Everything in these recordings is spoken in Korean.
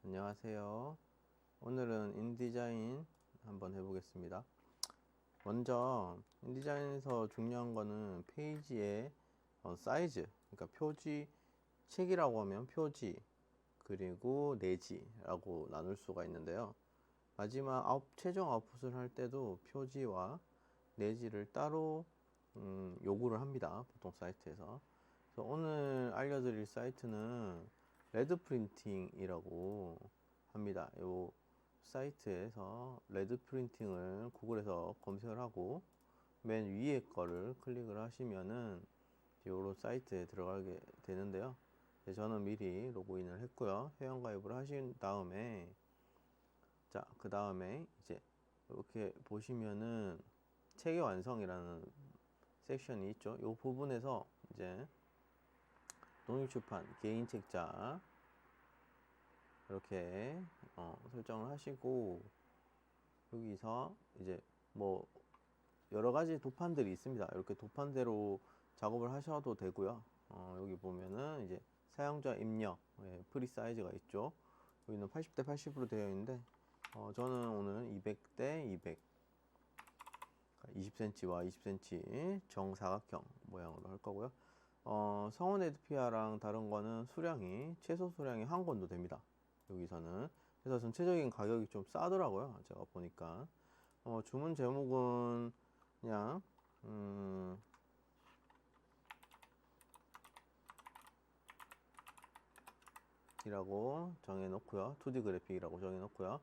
안녕하세요. 오늘은 인디자인 한번 해보겠습니다. 먼저 인디자인에서 중요한 거는 페이지의 사이즈, 그러니까 표지, 책이라고 하면 표지, 그리고 내지라고 나눌 수가 있는데요. 마지막 최종 아웃풋을 할 때도 표지와 내지를 따로 요구를 합니다. 보통 사이트에서. 그래서 오늘 알려드릴 사이트는 레드 프린팅이라고 합니다. 요 사이트에서 레드 프린팅을 구글에서 검색을 하고 맨 위에 거를 클릭을 하시면은 요런 사이트에 들어가게 되는데요. 저는 미리 로그인을 했고요. 회원가입을 하신 다음에 그 다음에 이제 이렇게 보시면은 책의 완성이라는 섹션이 있죠. 이 부분에서 이제 독립출판 개인 책자 이렇게 설정을 하시고, 여기서 이제 뭐 여러 가지 도판들이 있습니다. 이렇게 도판대로 작업을 하셔도 되고요. 여기 보면은 이제 사용자 입력, 프리 사이즈가 있죠. 여기는 80대 80으로 되어 있는데 저는 오늘 200대 200, 20cm와 20cm 정사각형 모양으로 할 거고요. 성원 에드피아랑 다른 거는 수량이 최소 수량이 한 권도 됩니다. 여기서는. 그래서 전체적인 가격이 좀 싸더라고요. 제가 보니까. 주문 제목은 그냥 이라고 정해 놓고요. 2D 그래픽이라고 정해 놓고요.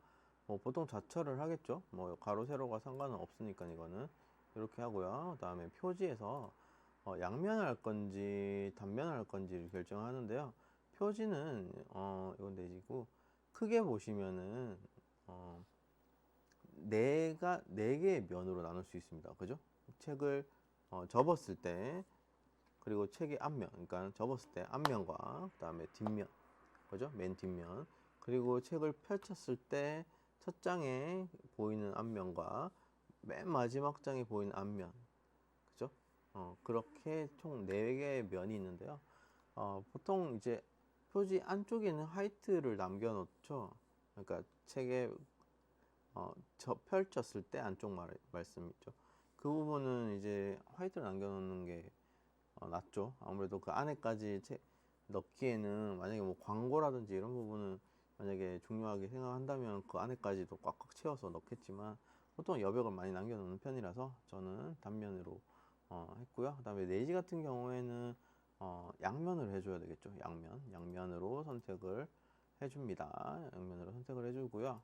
보통 자처를 하겠죠. 뭐 가로 세로가 상관은 없으니까 이거는 이렇게 하고요. 그다음에 표지에서 양면을 할 건지 단면을 할 건지를 결정하는데요. 표지는 이건 내지고, 크게 보시면은 네 개의 면으로 나눌 수 있습니다. 그죠? 책을 접었을 때, 그리고 책의 앞면, 그러니까 접었을 때 앞면과 그다음에 뒷면, 그죠? 맨 뒷면. 그리고 책을 펼쳤을 때 첫 장에 보이는 앞면과 맨 마지막 장에 보이는 앞면, 그죠? 그렇게 총 4개의 면이 있는데요. 보통 이제 표지 안쪽에는 화이트를 남겨놓죠. 그러니까 책에 펼쳤을 때 안쪽 말씀 있죠. 그 부분은 이제 화이트를 남겨놓는 게 낫죠. 아무래도 그 안에까지 넣기에는, 만약에 뭐 광고라든지 이런 부분은 만약에 중요하게 생각한다면 그 안에까지도 꽉꽉 채워서 넣겠지만, 보통 여백을 많이 남겨놓는 편이라서 저는 단면으로 했고요. 그 다음에 내지 같은 경우에는 양면을 해줘야 되겠죠. 양면으로 선택을 해줍니다. 양면으로 선택을 해주고요.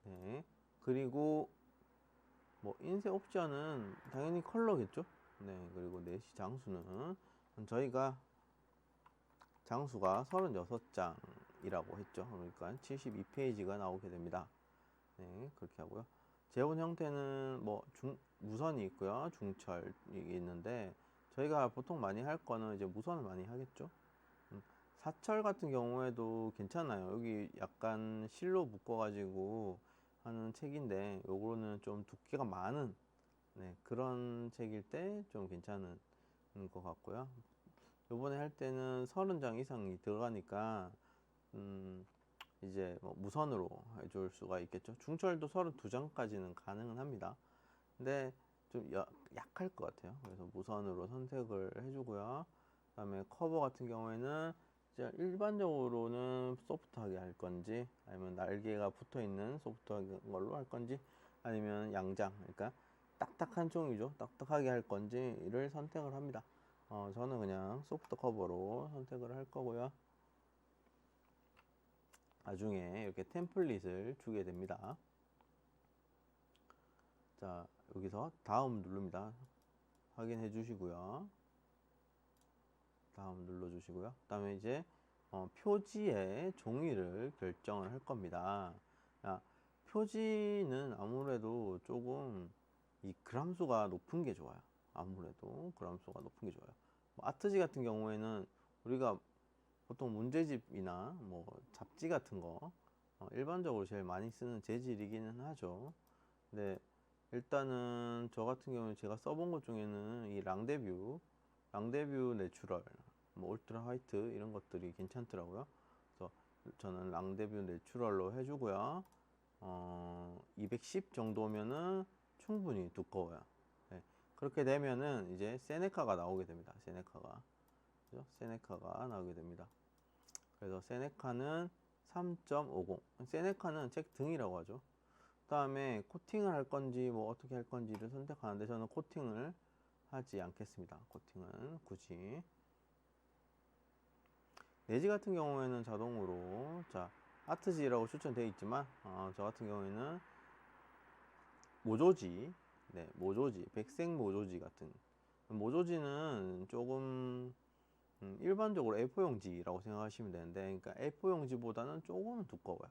네. 그리고 뭐 인쇄 옵션은 당연히 컬러겠죠. 네. 그리고 내시 장수는 저희가 장수가 36장이라고 했죠. 그러니까 72페이지가 나오게 됩니다. 네, 그렇게 하고요. 재본 형태는 뭐 무선이 있고요. 중철이 있는데, 저희가 보통 많이 할 거는 이제 무선을 많이 하겠죠. 사철 같은 경우에도 괜찮아요. 여기 약간 실로 묶어가지고 하는 책인데, 요거는 좀 두께가 많은, 네, 그런 책일 때 좀 괜찮은 것 같고요. 요번에 할 때는 30장 이상이 들어가니까 이제 뭐 무선으로 해줄 수가 있겠죠. 중철도 32장까지는 가능은 합니다. 근데 좀 약할 것 같아요. 그래서 무선으로 선택을 해주고요. 그 다음에 커버 같은 경우에는 이제 일반적으로는 소프트하게 할 건지, 아니면 날개가 붙어 있는 소프트한 걸로 할 건지, 아니면 양장, 그러니까 딱딱한 종이죠. 딱딱하게 할 건지를 선택을 합니다. 저는 그냥 소프트 커버로 선택을 할 거고요. 나중에 이렇게 템플릿을 주게 됩니다. 자, 여기서 다음 누릅니다. 확인해 주시고요. 다음 눌러 주시고요. 그 다음에 이제 표지의 종이를 결정을 할 겁니다. 자, 표지는 아무래도 조금 이 그람수가 높은 게 좋아요. 아무래도 그람수가 높은 게 좋아요. 뭐 아트지 같은 경우에는 우리가 보통 문제집이나 뭐 잡지 같은 거 일반적으로 제일 많이 쓰는 재질이기는 하죠. 근데 일단은 저 같은 경우는 제가 써본 것 중에는 이 랑데뷰 내추럴, 뭐 울트라 화이트 이런 것들이 괜찮더라고요. 그래서 저는 랑데뷰 내추럴로 해주고요. 210 정도면은 충분히 두꺼워요. 네. 그렇게 되면은 이제 세네카가 나오게 됩니다. 세네카가. 그죠? 세네카가 나오게 됩니다. 그래서 세네카는 3.50. 세네카는 책 등이라고 하죠. 그 다음에 코팅을 할 건지 뭐 어떻게 할 건지를 선택하는데 저는 코팅을 하지 않겠습니다. 코팅은 굳이. 내지 같은 경우에는 자동으로 자 아트지라고 추천되어 있지만 저 같은 경우에는 모조지, 네, 모조지, 백색 모조지 같은 모조지는 조금 일반적으로 A4용지라고 생각하시면 되는데, 그러니까 A4용지보다는 조금 두꺼워요.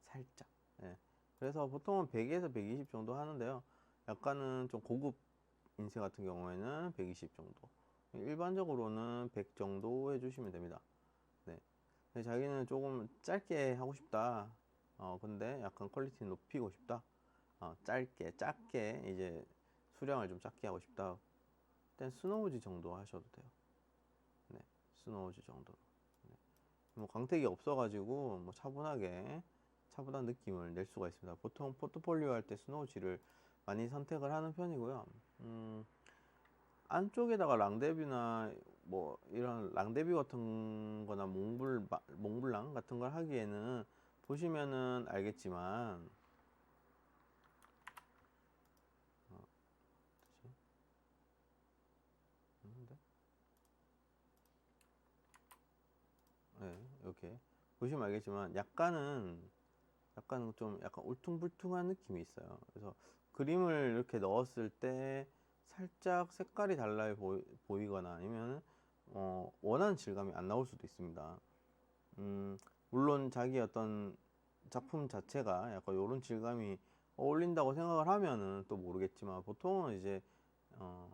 살짝. 예. 그래서 보통은 100에서 120 정도 하는데요. 약간은 좀 고급 인쇄 같은 경우에는 120 정도. 일반적으로는 100 정도 해주시면 됩니다. 네. 자기는 조금 짧게 하고 싶다. 근데 약간 퀄리티 높이고 싶다. 짧게, 작게, 이제 수량을 좀 작게 하고 싶다. 일단 스노우지 정도 하셔도 돼요. 네. 스노우지 정도로. 네. 뭐 광택이 없어가지고 뭐 차분한 느낌을 낼 수가 있습니다. 보통 포트폴리오 할 때 스노우지를 많이 선택을 하는 편이고요. 안쪽에다가 랑데뷰나 뭐 이런 랑데뷰 같은 거나 몽블랑 같은 걸 하기에는 보시면은 알겠지만 네, 이렇게 보시면 알겠지만 약간 좀 약간 울퉁불퉁한 느낌이 있어요. 그래서 그림을 이렇게 넣었을 때 살짝 색깔이 달라 보이거나 아니면 원하는 질감이 안 나올 수도 있습니다. 물론 자기 어떤 작품 자체가 약간 이런 질감이 어울린다고 생각을 하면은 또 모르겠지만 보통은 이제 어,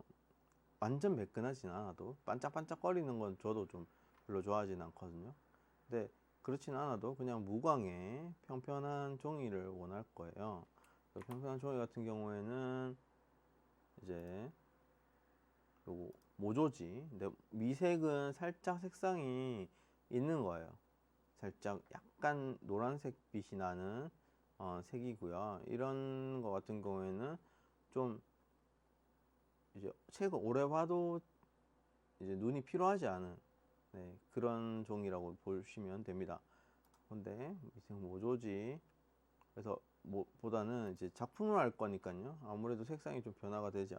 완전 매끈하진 않아도 반짝반짝거리는 건 저도 좀 별로 좋아하진 않거든요. 근데 그렇진 않아도 그냥 무광의 평평한 종이를 원할 거예요. 평평한 종이 같은 경우에는 이제 요거 모조지. 근데 미색은 살짝 색상이 있는 거예요. 살짝 약간 노란색 빛이 나는 색이고요. 이런 거 같은 경우에는 좀 이제 책을 오래 봐도 이제 눈이 피로하지 않은 네, 그런 종이라고 보시면 됩니다. 근데 미생 모조지 그래서 보다는 이제 작품을 할 거니까요. 아무래도 색상이 좀 변화가 되지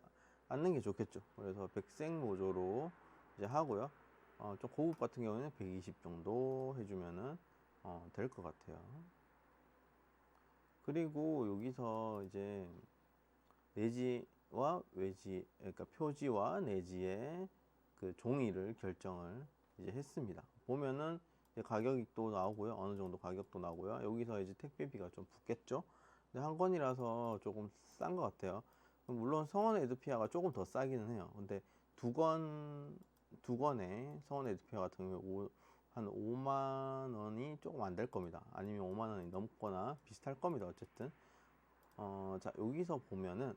않는 게 좋겠죠. 그래서 백색 모조로 이제 하고요. 좀 고급 같은 경우에는 120 정도 해주면은 될 것 같아요. 그리고 여기서 이제 내지와 외지, 그러니까 표지와 내지의 그 종이를 결정을 이제 했습니다. 보면은 이제 가격이 또 나오고요. 어느 정도 가격도 나오고요. 여기서 이제 택배비가 좀 붙겠죠. 근데 한 권이라서 조금 싼 것 같아요. 물론 성원 에드피아가 조금 더 싸기는 해요. 근데 두 권에 성원 에드피아 같은 경우 한 5만 원이 조금 안 될 겁니다. 아니면 5만 원이 넘거나 비슷할 겁니다. 어쨌든. 자, 여기서 보면은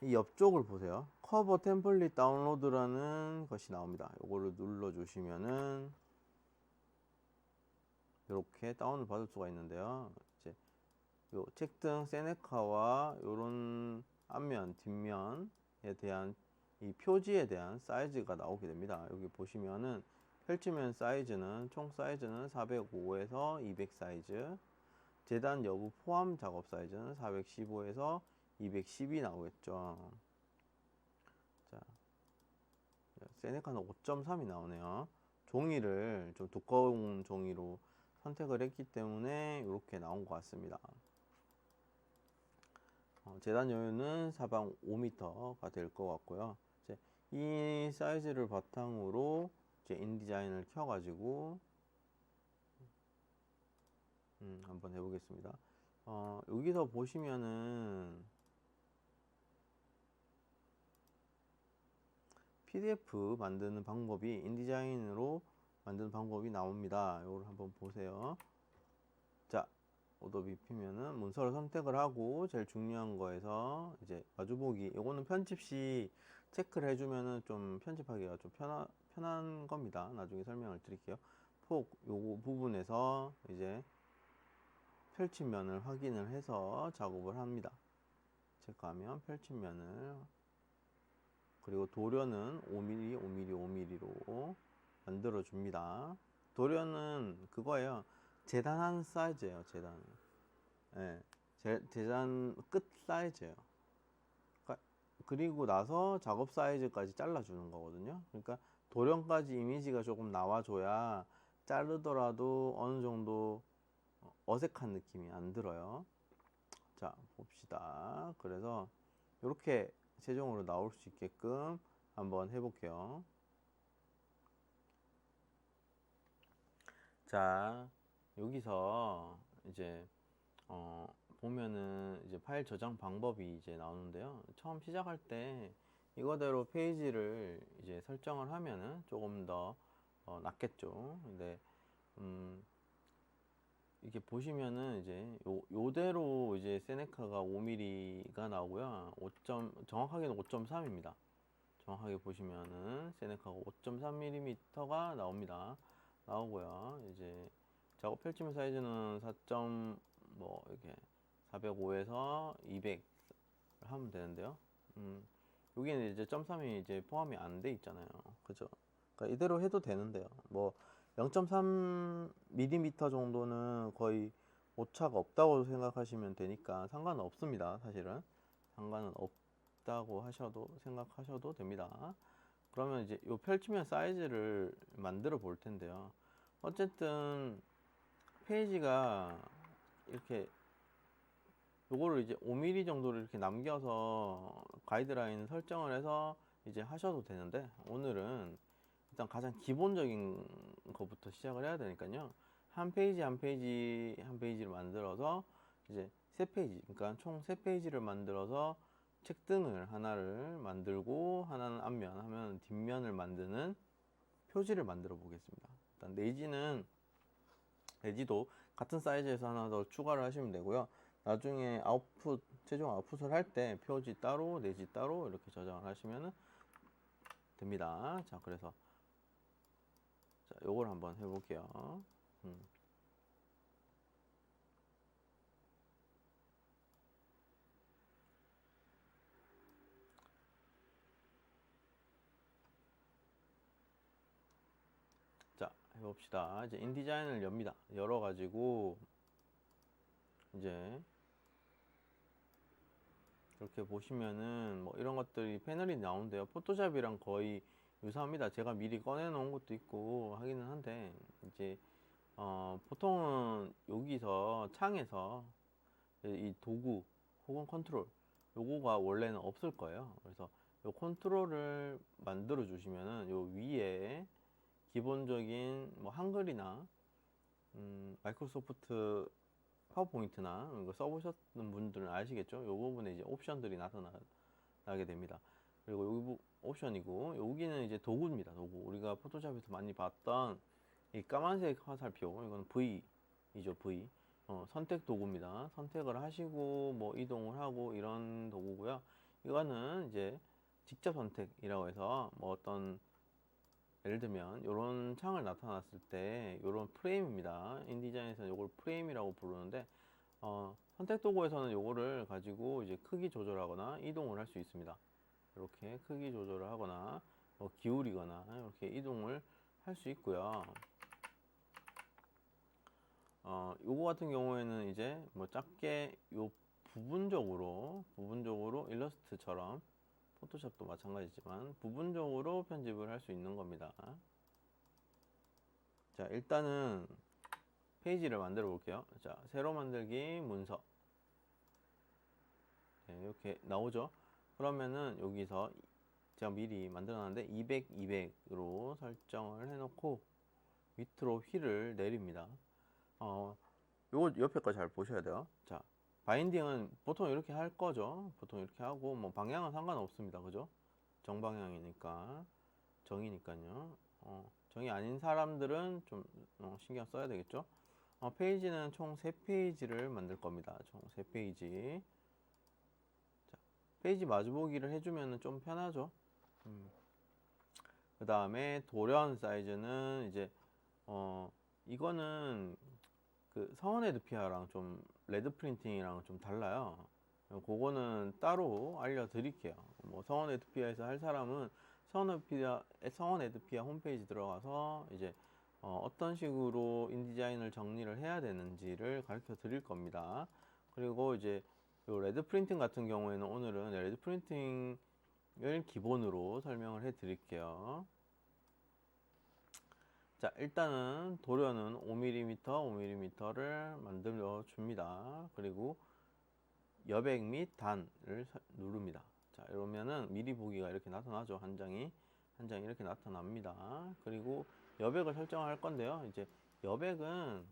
이 옆쪽을 보세요. 커버 템플릿 다운로드라는 것이 나옵니다. 이거를 눌러 주시면은 이렇게 다운을 받을 수가 있는데요. 이제 요 책등 세네카와 요런 앞면, 뒷면에 대한 이 표지에 대한 사이즈가 나오게 됩니다. 여기 보시면은 펼치면 사이즈는 총 사이즈는 405에서 200 사이즈, 재단 여부 포함 작업 사이즈는 415에서 210이 나오겠죠. 자, 세네카는 5.3이 나오네요. 종이를 좀 두꺼운 종이로 선택을 했기 때문에 이렇게 나온 것 같습니다. 재단 여유는 사방 5m가 될 것 같고요. 이제 이 사이즈를 바탕으로 이제 인디자인을 켜가지고 한번 해보겠습니다. 여기서 보시면은 PDF 만드는 방법이 인디자인으로 만드는 방법이 나옵니다. 이걸 한번 보세요. 자, 오더 BP면은 문서를 선택을 하고 제일 중요한 거에서 이제 마주보기, 요거는 편집 시 체크를 해주면은 좀 편집하기가 좀 편한 겁니다. 나중에 설명을 드릴게요. 폭 요거 부분에서 이제 펼침면을 확인을 해서 작업을 합니다. 체크하면 펼침면을, 그리고 도료는 5mm, 5mm, 5mm로 만들어 줍니다. 도료는 그거예요. 재단하는 사이즈예요. 재단. 예. 재단 끝 사이즈예요. 그리고 나서 작업 사이즈까지 잘라주는 거거든요. 그러니까 도령까지 이미지가 조금 나와줘야 자르더라도 어느 정도 어색한 느낌이 안 들어요. 자, 봅시다. 그래서 이렇게 최종으로 나올 수 있게끔 한번 해볼게요. 자, 여기서 이제 보면은 이제 파일 저장 방법이 이제 나오는데요. 처음 시작할 때 이거대로 페이지를 이제 설정을 하면은 조금 더 낫겠죠. 근데 이렇게 보시면은 이제 요대로 이제 세네카가 5mm가 나오고요. 정확하게는 5.3입니다. 정확하게 보시면은 세네카가 5.3mm가 나옵니다. 나오고요. 이제 작업 펼치면 사이즈는 4. 뭐 이렇게 405에서 200 하면 되는데요. 여기는 이제 0.3이 이제 포함이 안 돼 있잖아요. 그죠? 그러니까 이대로 해도 되는데요. 뭐 0.3mm 정도는 거의 오차가 없다고 생각하시면 되니까 상관은 없습니다. 사실은 상관은 없다고 생각하셔도 됩니다. 그러면 이제 요 펼치면 사이즈를 만들어 볼 텐데요. 어쨌든 페이지가 이렇게 요거를 이제 5mm 정도를 이렇게 남겨서 가이드라인 설정을 해서 이제 하셔도 되는데, 오늘은 일단 가장 기본적인 것부터 시작을 해야 되니까요. 한 페이지 한 페이지를 만들어서 이제 3페이지, 그러니까 총 3페이지를 만들어서 책등을 하나를 만들고, 하나는 앞면, 하면 뒷면을 만드는 표지를 만들어 보겠습니다. 일단 내지도 같은 사이즈에서 하나 더 추가를 하시면 되고요. 나중에 최종 아웃풋을 할 때 표지 따로, 내지 따로 이렇게 저장을 하시면 됩니다. 자, 그래서 요걸 한번 해볼게요. 자, 해봅시다. 이제 인디자인을 엽니다. 열어가지고 이제 이렇게 보시면은 뭐 이런 것들이 패널이 나오는데요. 포토샵이랑 거의 유사합니다. 제가 미리 꺼내 놓은 것도 있고 하기는 한데, 이제 보통은 여기서 창에서 이 도구 혹은 컨트롤, 요거가 원래는 없을 거예요. 그래서 요 컨트롤을 만들어 주시면은 요 위에 기본적인 뭐 한글이나 마이크로소프트 파워포인트나 이거 써보셨는 분들은 아시겠죠? 요 부분에 이제 옵션들이 나타나게 됩니다. 그리고 여기 옵션이고, 여기는 이제 도구입니다. 도구. 우리가 포토샵에서 많이 봤던 이 까만색 화살표, 이건 V이죠. V. 선택 도구입니다. 선택을 하시고 뭐 이동을 하고 이런 도구고요. 이거는 이제 직접 선택이라고 해서 뭐 어떤, 예를 들면 이런 창을 나타났을 때 이런 프레임입니다. 인디자인에서는 이걸 프레임이라고 부르는데, 선택 도구에서는 이거를 가지고 이제 크기 조절하거나 이동을 할 수 있습니다. 이렇게 크기 조절을 하거나 기울이거나 이렇게 이동을 할 수 있고요. 요거 같은 경우에는 이제 뭐 작게 요 부분적으로 일러스트처럼, 포토샵도 마찬가지지만 부분적으로 편집을 할 수 있는 겁니다. 자, 일단은 페이지를 만들어 볼게요. 자, 새로 만들기 문서. 네, 이렇게 나오죠. 그러면은 여기서 제가 미리 만들어 놨는데 200, 200으로 설정을 해 놓고 밑으로 휠을 내립니다. 요거 옆에 거 잘 보셔야 돼요. 자, 바인딩은 보통 이렇게 할 거죠. 보통 이렇게 하고, 뭐 방향은 상관없습니다. 그죠? 정방향이니까, 정이니까요. 정이 아닌 사람들은 좀 신경 써야 되겠죠. 페이지는 총 3페이지를 만들 겁니다. 총 3페이지. 자, 페이지 마주보기를 해주면 좀 편하죠. 그 다음에 돌연 사이즈는 이제 이거는 그 서원 에드피아랑 좀 레드 프린팅이랑 좀 달라요. 그거는 따로 알려드릴게요. 뭐 서원 에드피아에서 할 사람은 서원 에드피아 홈페이지 들어가서 이제 어떤 식으로 인디자인을 정리를 해야 되는지를 가르쳐 드릴 겁니다. 그리고 이제 요 레드 프린팅 같은 경우에는 오늘은 레드 프린팅을 기본으로 설명을 해 드릴게요. 자, 일단은 도료는 5mm, 5mm를 만들어 줍니다. 그리고 여백 및 단을 누릅니다. 자, 이러면은 미리 보기가 이렇게 나타나죠. 한 장이 이렇게 나타납니다. 그리고 여백을 설정할 건데요. 이제 여백은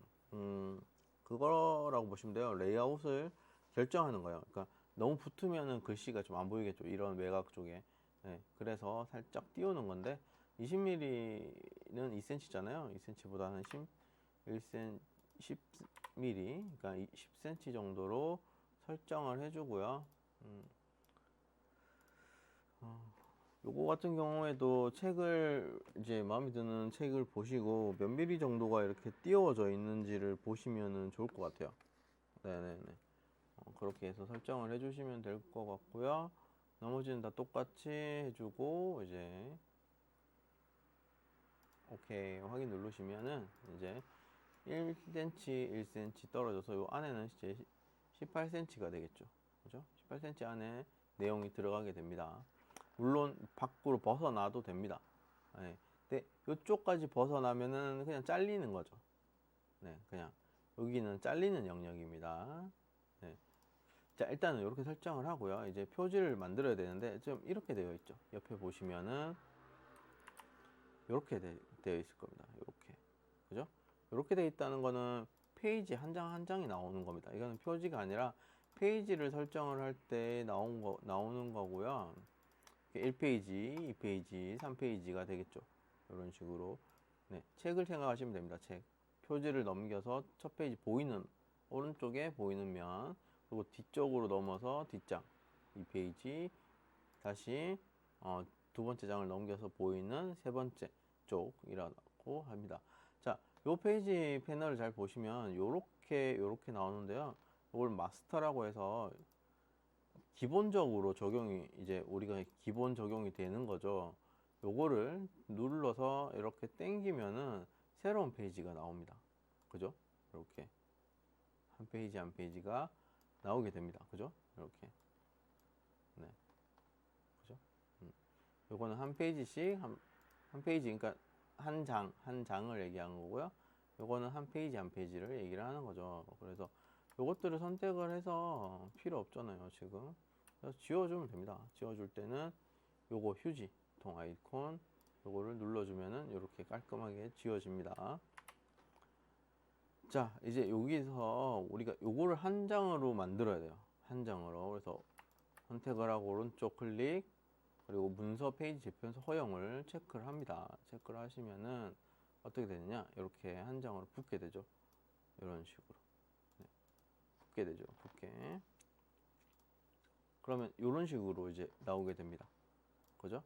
그거라고 보시면 돼요. 레이아웃을 결정하는 거예요. 그러니까 너무 붙으면은 글씨가 좀 안 보이겠죠. 이런 외곽 쪽에. 네, 그래서 살짝 띄우는 건데 20mm는 2cm잖아요. 2cm보다는 1cm, 10mm, 그러니까 10cm 정도로 설정을 해주고요. 요거 같은 경우에도 책을 이제 마음에 드는 책을 보시고 몇 미리 정도가 이렇게 띄워져 있는지를 보시면 좋을 것 같아요. 네네네. 그렇게 해서 설정을 해주시면 될 것 같고요. 나머지는 다 똑같이 해주고 이제 오케이 확인 누르시면은 이제 1cm, 1cm 떨어져서 요 안에는 이제 18cm가 되겠죠. 그죠? 18cm 안에 내용이 들어가게 됩니다. 물론 밖으로 벗어나도 됩니다. 네. 근데 이쪽까지 벗어나면은 그냥 잘리는 거죠. 네, 그냥 여기는 잘리는 영역입니다. 네. 자, 일단은 이렇게 설정을 하고요. 이제 표지를 만들어야 되는데 좀 이렇게 되어 있죠. 옆에 보시면은 이렇게 되어 있을 겁니다. 이렇게. 그죠? 이렇게 되어 있다는 거는 페이지 한 장 한 장이 나오는 겁니다. 이거는 표지가 아니라 페이지를 설정을 할 때 나오는 거고요. 1페이지, 2페이지, 3페이지가 되겠죠. 이런 식으로. 네, 책을 생각하시면 됩니다. 책. 표지를 넘겨서 첫 페이지 보이는, 오른쪽에 보이는 면, 그리고 뒤쪽으로 넘어서 뒷장, 2페이지, 다시, 두 번째 장을 넘겨서 보이는 세 번째 쪽이라고 합니다. 자, 요 페이지 패널을 잘 보시면 요렇게 나오는데요. 이걸 마스터라고 해서 기본적으로 적용이 이제 우리가 기본 적용이 되는 거죠. 요거를 눌러서 이렇게 당기면은 새로운 페이지가 나옵니다. 그죠? 이렇게 한 페이지 한 페이지가 나오게 됩니다. 그죠? 이렇게. 네. 그죠? 요거는 한 페이지씩 한 페이지 그러니까 한 장을 얘기하는 거고요. 요거는 한 페이지 한 페이지를 얘기를 하는 거죠. 그래서 요것들을 선택을 해서 필요 없잖아요, 지금. 그래서 지워주면 됩니다. 지워줄 때는 요거 휴지 통 아이콘 요거를 눌러주면은 이렇게 깔끔하게 지워집니다. 자, 이제 여기서 우리가 요거를 한 장으로 만들어야 돼요. 한 장으로. 그래서 선택을 하고 오른쪽 클릭 그리고 문서 페이지 재편서 허용을 체크를 합니다. 체크를 하시면은 어떻게 되느냐? 이렇게 한 장으로 붙게 되죠. 이런 식으로. 네, 붙게 되죠. 붙게. 그러면 이런 식으로 이제 나오게 됩니다. 그죠?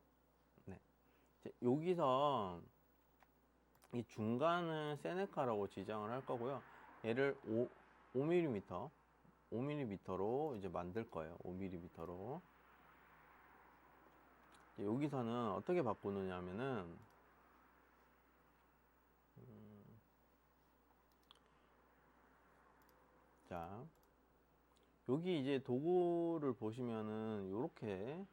네. 이제 여기서 이 중간은 세네카라고 지정을 할 거고요. 얘를 5mm, 5mm로 이제 만들 거예요. 5mm로. 여기서는 어떻게 바꾸느냐 하면은 자, 여기 이제 도구를 보시면은 요렇게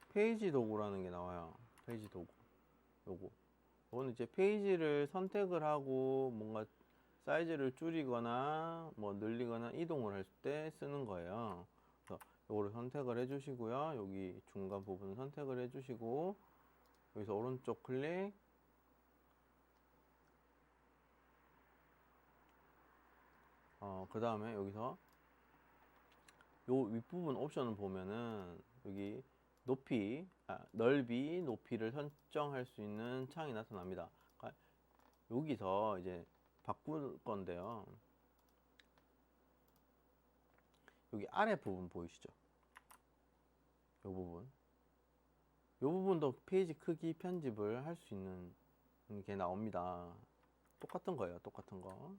페이지 도구라는 게 나와요. 페이지 도구. 요거. 이거는 이제 페이지를 선택을 하고 뭔가 사이즈를 줄이거나 뭐 늘리거나 이동을 할 때 쓰는 거예요. 그래서 요거를 선택을 해 주시고요. 여기 중간 부분 선택을 해 주시고 여기서 오른쪽 클릭 그 다음에 여기서 요 윗부분 옵션을 보면은 여기 넓이, 높이를 설정할 수 있는 창이 나타납니다. 그러니까 여기서 이제 바꿀 건데요. 여기 아래 부분 보이시죠? 이 부분. 이 부분도 페이지 크기 편집을 할 수 있는 게 나옵니다. 똑같은 거예요. 똑같은 거.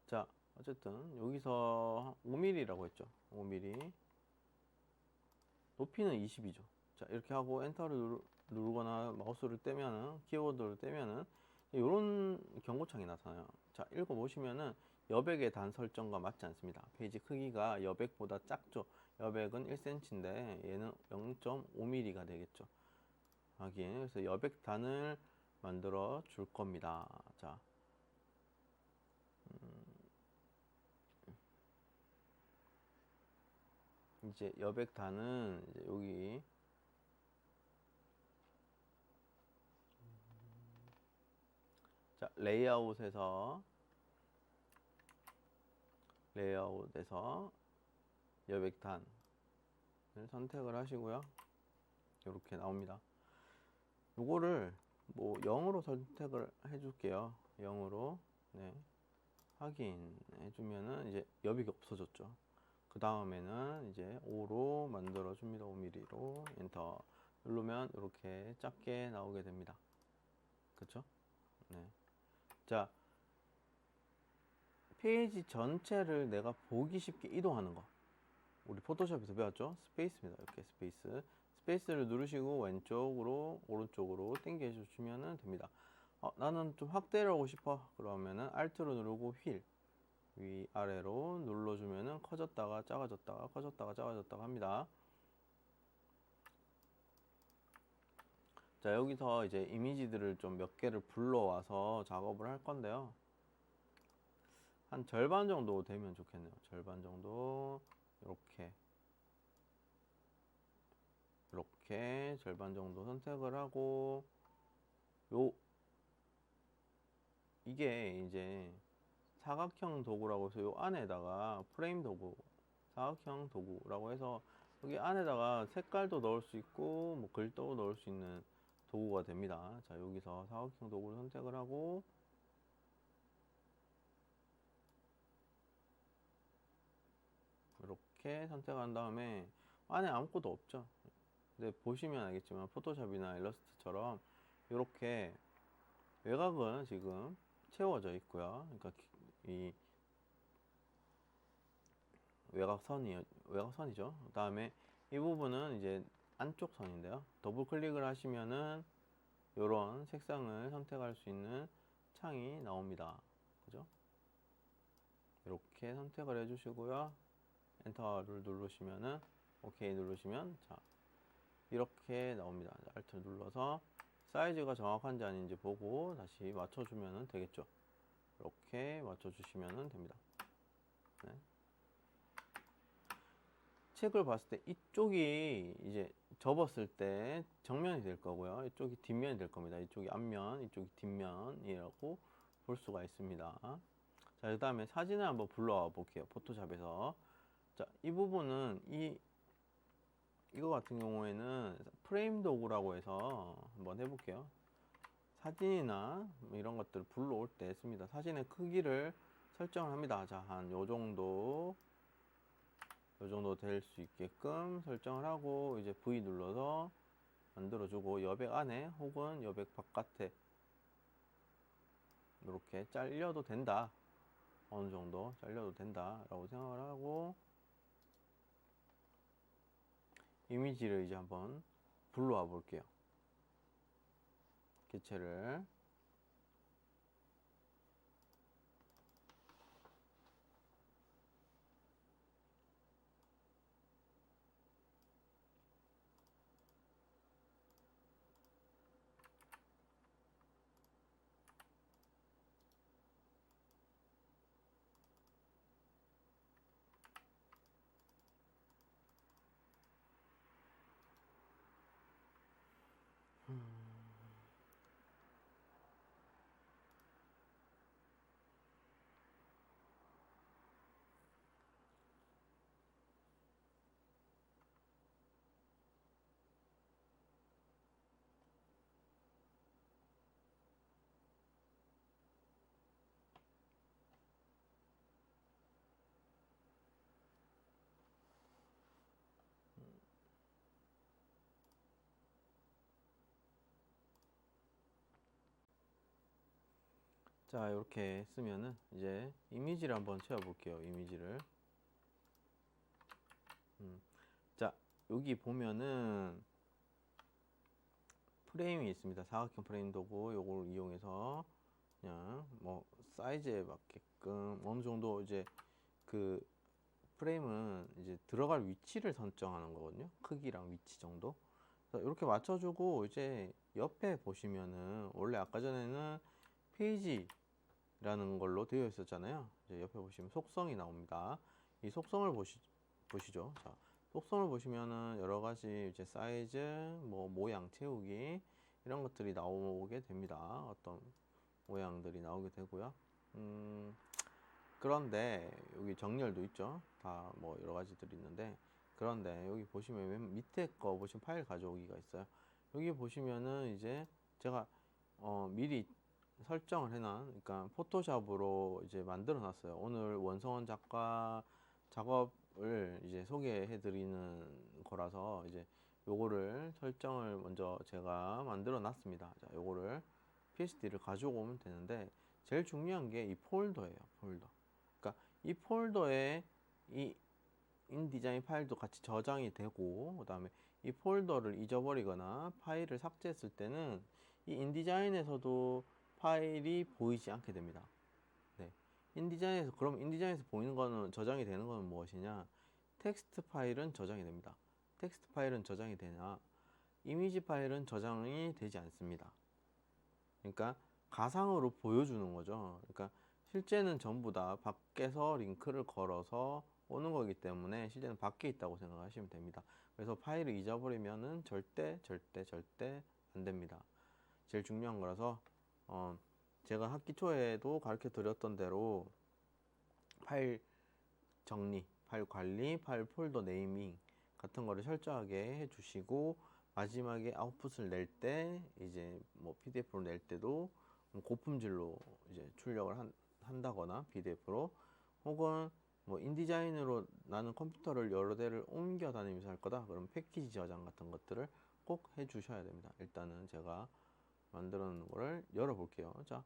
자, 어쨌든 여기서 5mm라고 했죠. 5mm. 높이는 20이죠. 자, 이렇게 하고 엔터를 누르거나 마우스를 떼면은, 키보드를 떼면은 이런 경고창이 나타나요. 자, 읽어보시면은 여백의 단 설정과 맞지 않습니다. 페이지 크기가 여백보다 작죠. 여백은 1cm인데 얘는 0.5mm가 되겠죠. 하긴 그래서 여백 단을 만들어 줄 겁니다. 자, 이제 여백 단은 이제 여기 자, 레이아웃에서 여백단을 선택을 하시고요. 이렇게 나옵니다. 요거를 뭐 0으로 선택을 해줄게요. 0으로 네. 확인해 주면은 이제 여백이 없어졌죠. 그 다음에는 이제 5로 만들어 줍니다. 5mm로 엔터 누르면 이렇게 작게 나오게 됩니다. 그쵸? 네. 자, 페이지 전체를 내가 보기 쉽게 이동하는 거. 우리 포토샵에서 배웠죠? 스페이스입니다. 이렇게 스페이스를 누르시고 왼쪽으로 오른쪽으로 당겨 주시면 됩니다. 나는 좀 확대를 하고 싶어. 그러면은 Alt로 누르고 휠 위아래로 눌러주면은 커졌다가 작아졌다가 커졌다가 작아졌다가 합니다. 자, 여기서 이제 이미지들을 좀 몇 개를 불러와서 작업을 할 건데요. 한 절반 정도 되면 좋겠네요. 절반 정도 이렇게 절반 정도 선택을 하고 이게 이제 사각형 도구라고 해서 요 안에다가 프레임 도구 사각형 도구라고 해서 여기 안에다가 색깔도 넣을 수 있고 뭐 글도 넣을 수 있는 도구가 됩니다. 자, 여기서 사각형 도구를 선택을 하고 이렇게 선택한 다음에 안에 아무것도 없죠. 근데 보시면 알겠지만 포토샵이나 일러스트처럼 이렇게 외곽은 지금 채워져 있고요. 그러니까 이 외곽선이죠. 그 다음에 이 부분은 이제 안쪽 선인데요. 더블 클릭을 하시면은 이런 색상을 선택할 수 있는 창이 나옵니다. 그죠? 이렇게 선택을 해주시고요. 엔터를 누르시면은 OK 누르시면 자 이렇게 나옵니다. Alt 눌러서 사이즈가 정확한지 아닌지 보고 다시 맞춰주면 되겠죠. 이렇게 맞춰주시면 됩니다. 네. 책을 봤을 때 이쪽이 이제 접었을 때 정면이 될 거고요. 이쪽이 뒷면이 될 겁니다. 이쪽이 앞면, 이쪽이 뒷면이라고 볼 수가 있습니다. 자, 그 다음에 사진을 한번 불러와 볼게요. 포토샵에서. 자, 이 부분은 이거 같은 경우에는 프레임 도구라고 해서 한번 해볼게요. 사진이나 이런 것들을 불러올 때 씁니다. 사진의 크기를 설정을 합니다. 자, 한 요 정도 될 수 있게끔 설정을 하고 이제 V 눌러서 만들어주고 여백 안에 혹은 여백 바깥에 이렇게 잘려도 된다. 어느 정도 잘려도 된다 라고 생각을 하고 이미지를 이제 한번 불러와 볼게요. 개체를 자, 이렇게 쓰면은 이제 이미지를 한번 채워 볼게요. 이미지를. 자, 여기 보면은 프레임이 있습니다. 사각형 프레임 도구 요걸 이용해서 그냥 뭐 사이즈에 맞게끔 어느 정도 이제 그 프레임은 이제 들어갈 위치를 설정하는 거거든요. 크기랑 위치 정도. 그래서 이렇게 맞춰주고 이제 옆에 보시면은 원래 아까 전에는 페이지라는 걸로 되어 있었잖아요. 이제 옆에 보시면 속성이 나옵니다. 이 속성을 보시죠. 자, 속성을 보시면은 여러 가지 이제 사이즈, 뭐 모양 채우기 이런 것들이 나오게 됩니다. 어떤 모양들이 나오게 되고요. 그런데 여기 정렬도 있죠. 다 뭐 여러 가지들이 있는데, 그런데 여기 보시면 맨 밑에 거 보시면 파일 가져오기가 있어요. 여기 보시면은 이제 제가 미리 설정을 해놔. 그러니까 포토샵으로 이제 만들어 놨어요. 오늘 원성원 작가 작업을 이제 소개해 드리는 거라서 이제 요거를 설정을 먼저 제가 만들어 놨습니다. 자, 요거를 PSD를 가져오면 되는데, 제일 중요한 게 이 폴더예요. 폴더. 그러니까 이 폴더에 이 인디자인 파일도 같이 저장이 되고, 그 다음에 이 폴더를 잊어버리거나 파일을 삭제했을 때는 이 인디자인에서도 파일이 보이지 않게 됩니다. 네. 인디자인에서, 그럼 인디자인에서 보이는 거는, 저장이 되는 거는 무엇이냐? 텍스트 파일은 저장이 됩니다. 텍스트 파일은 저장이 되나, 이미지 파일은 저장이 되지 않습니다. 그러니까 가상으로 보여주는 거죠. 그러니까 실제는 전부 다 밖에서 링크를 걸어서 오는 거기 때문에 실제는 밖에 있다고 생각하시면 됩니다. 그래서 파일을 잊어버리면은 절대 안 됩니다. 제일 중요한 거라서 제가 학기 초에도 가르쳐 드렸던 대로 파일 정리, 파일 관리, 파일 폴더 네이밍 같은 거를 철저하게 해주시고, 마지막에 아웃풋을 낼 때 이제 뭐 PDF로 낼 때도 고품질로 이제 출력을 한다거나 PDF로, 혹은 뭐 인디자인으로 나는 컴퓨터를 여러 대를 옮겨 다니면서 할 거다, 그럼 패키지 저장 같은 것들을 꼭 해주셔야 됩니다. 일단은 제가 만들어 놓은 거를 열어 볼게요. 자,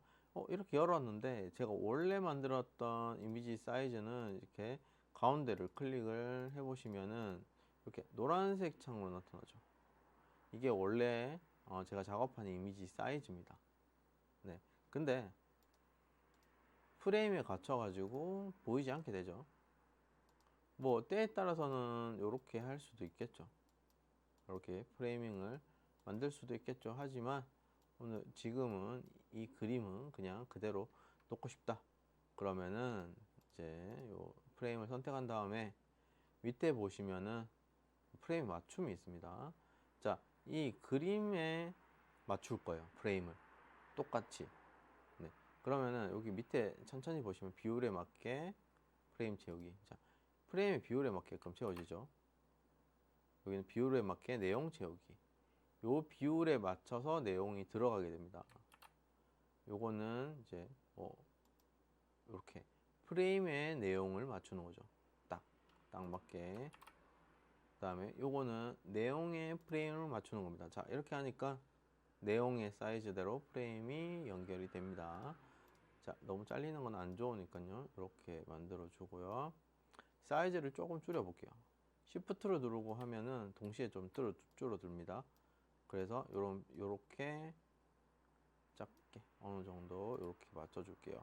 이렇게 열었는데 제가 원래 만들었던 이미지 사이즈는 이렇게 가운데를 클릭을 해 보시면은 이렇게 노란색 창으로 나타나죠. 이게 원래 제가 작업한 이미지 사이즈입니다. 네. 근데 프레임에 갇혀 가지고 보이지 않게 되죠. 뭐 때에 따라서는 이렇게 할 수도 있겠죠. 이렇게 프레이밍을 만들 수도 있겠죠. 하지만 오늘 지금은 이 그림은 그냥 그대로 놓고 싶다. 그러면은 이제 요 프레임을 선택한 다음에 밑에 보시면은 프레임 맞춤이 있습니다. 자, 이 그림에 맞출 거예요. 프레임을 똑같이. 네. 그러면은 여기 밑에 천천히 보시면 비율에 맞게 프레임 채우기. 자, 프레임의 비율에 맞게끔 채워지죠. 여기는 비율에 맞게 내용 채우기. 요 비율에 맞춰서 내용이 들어가게 됩니다. 요거는 이제 뭐 이렇게 프레임의 내용을 맞추는 거죠. 딱 맞게. 그다음에 요거는 내용의 프레임을 맞추는 겁니다. 자, 이렇게 하니까 내용의 사이즈대로 프레임이 연결이 됩니다. 자, 너무 잘리는 건 안 좋으니까요. 이렇게 만들어 주고요. 사이즈를 조금 줄여 볼게요. Shift를 누르고 하면은 동시에 좀 줄어듭니다. 그래서 요렇게 작게 어느 정도 이렇게 맞춰 줄게요.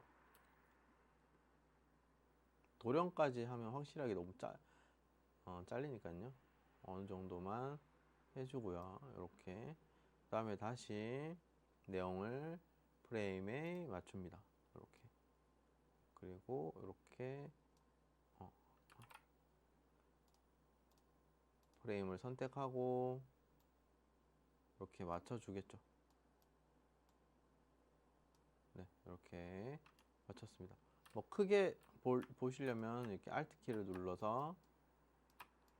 도령까지 하면 확실하게 너무 잘리니까요. 어느 정도만 해주고요. 이렇게. 그 다음에 다시 내용을 프레임에 맞춥니다. 이렇게. 그리고 이렇게 프레임을 선택하고 이렇게 맞춰주겠죠. 네, 이렇게 맞췄습니다. 뭐 크게 보시려면 이렇게 Alt 키를 눌러서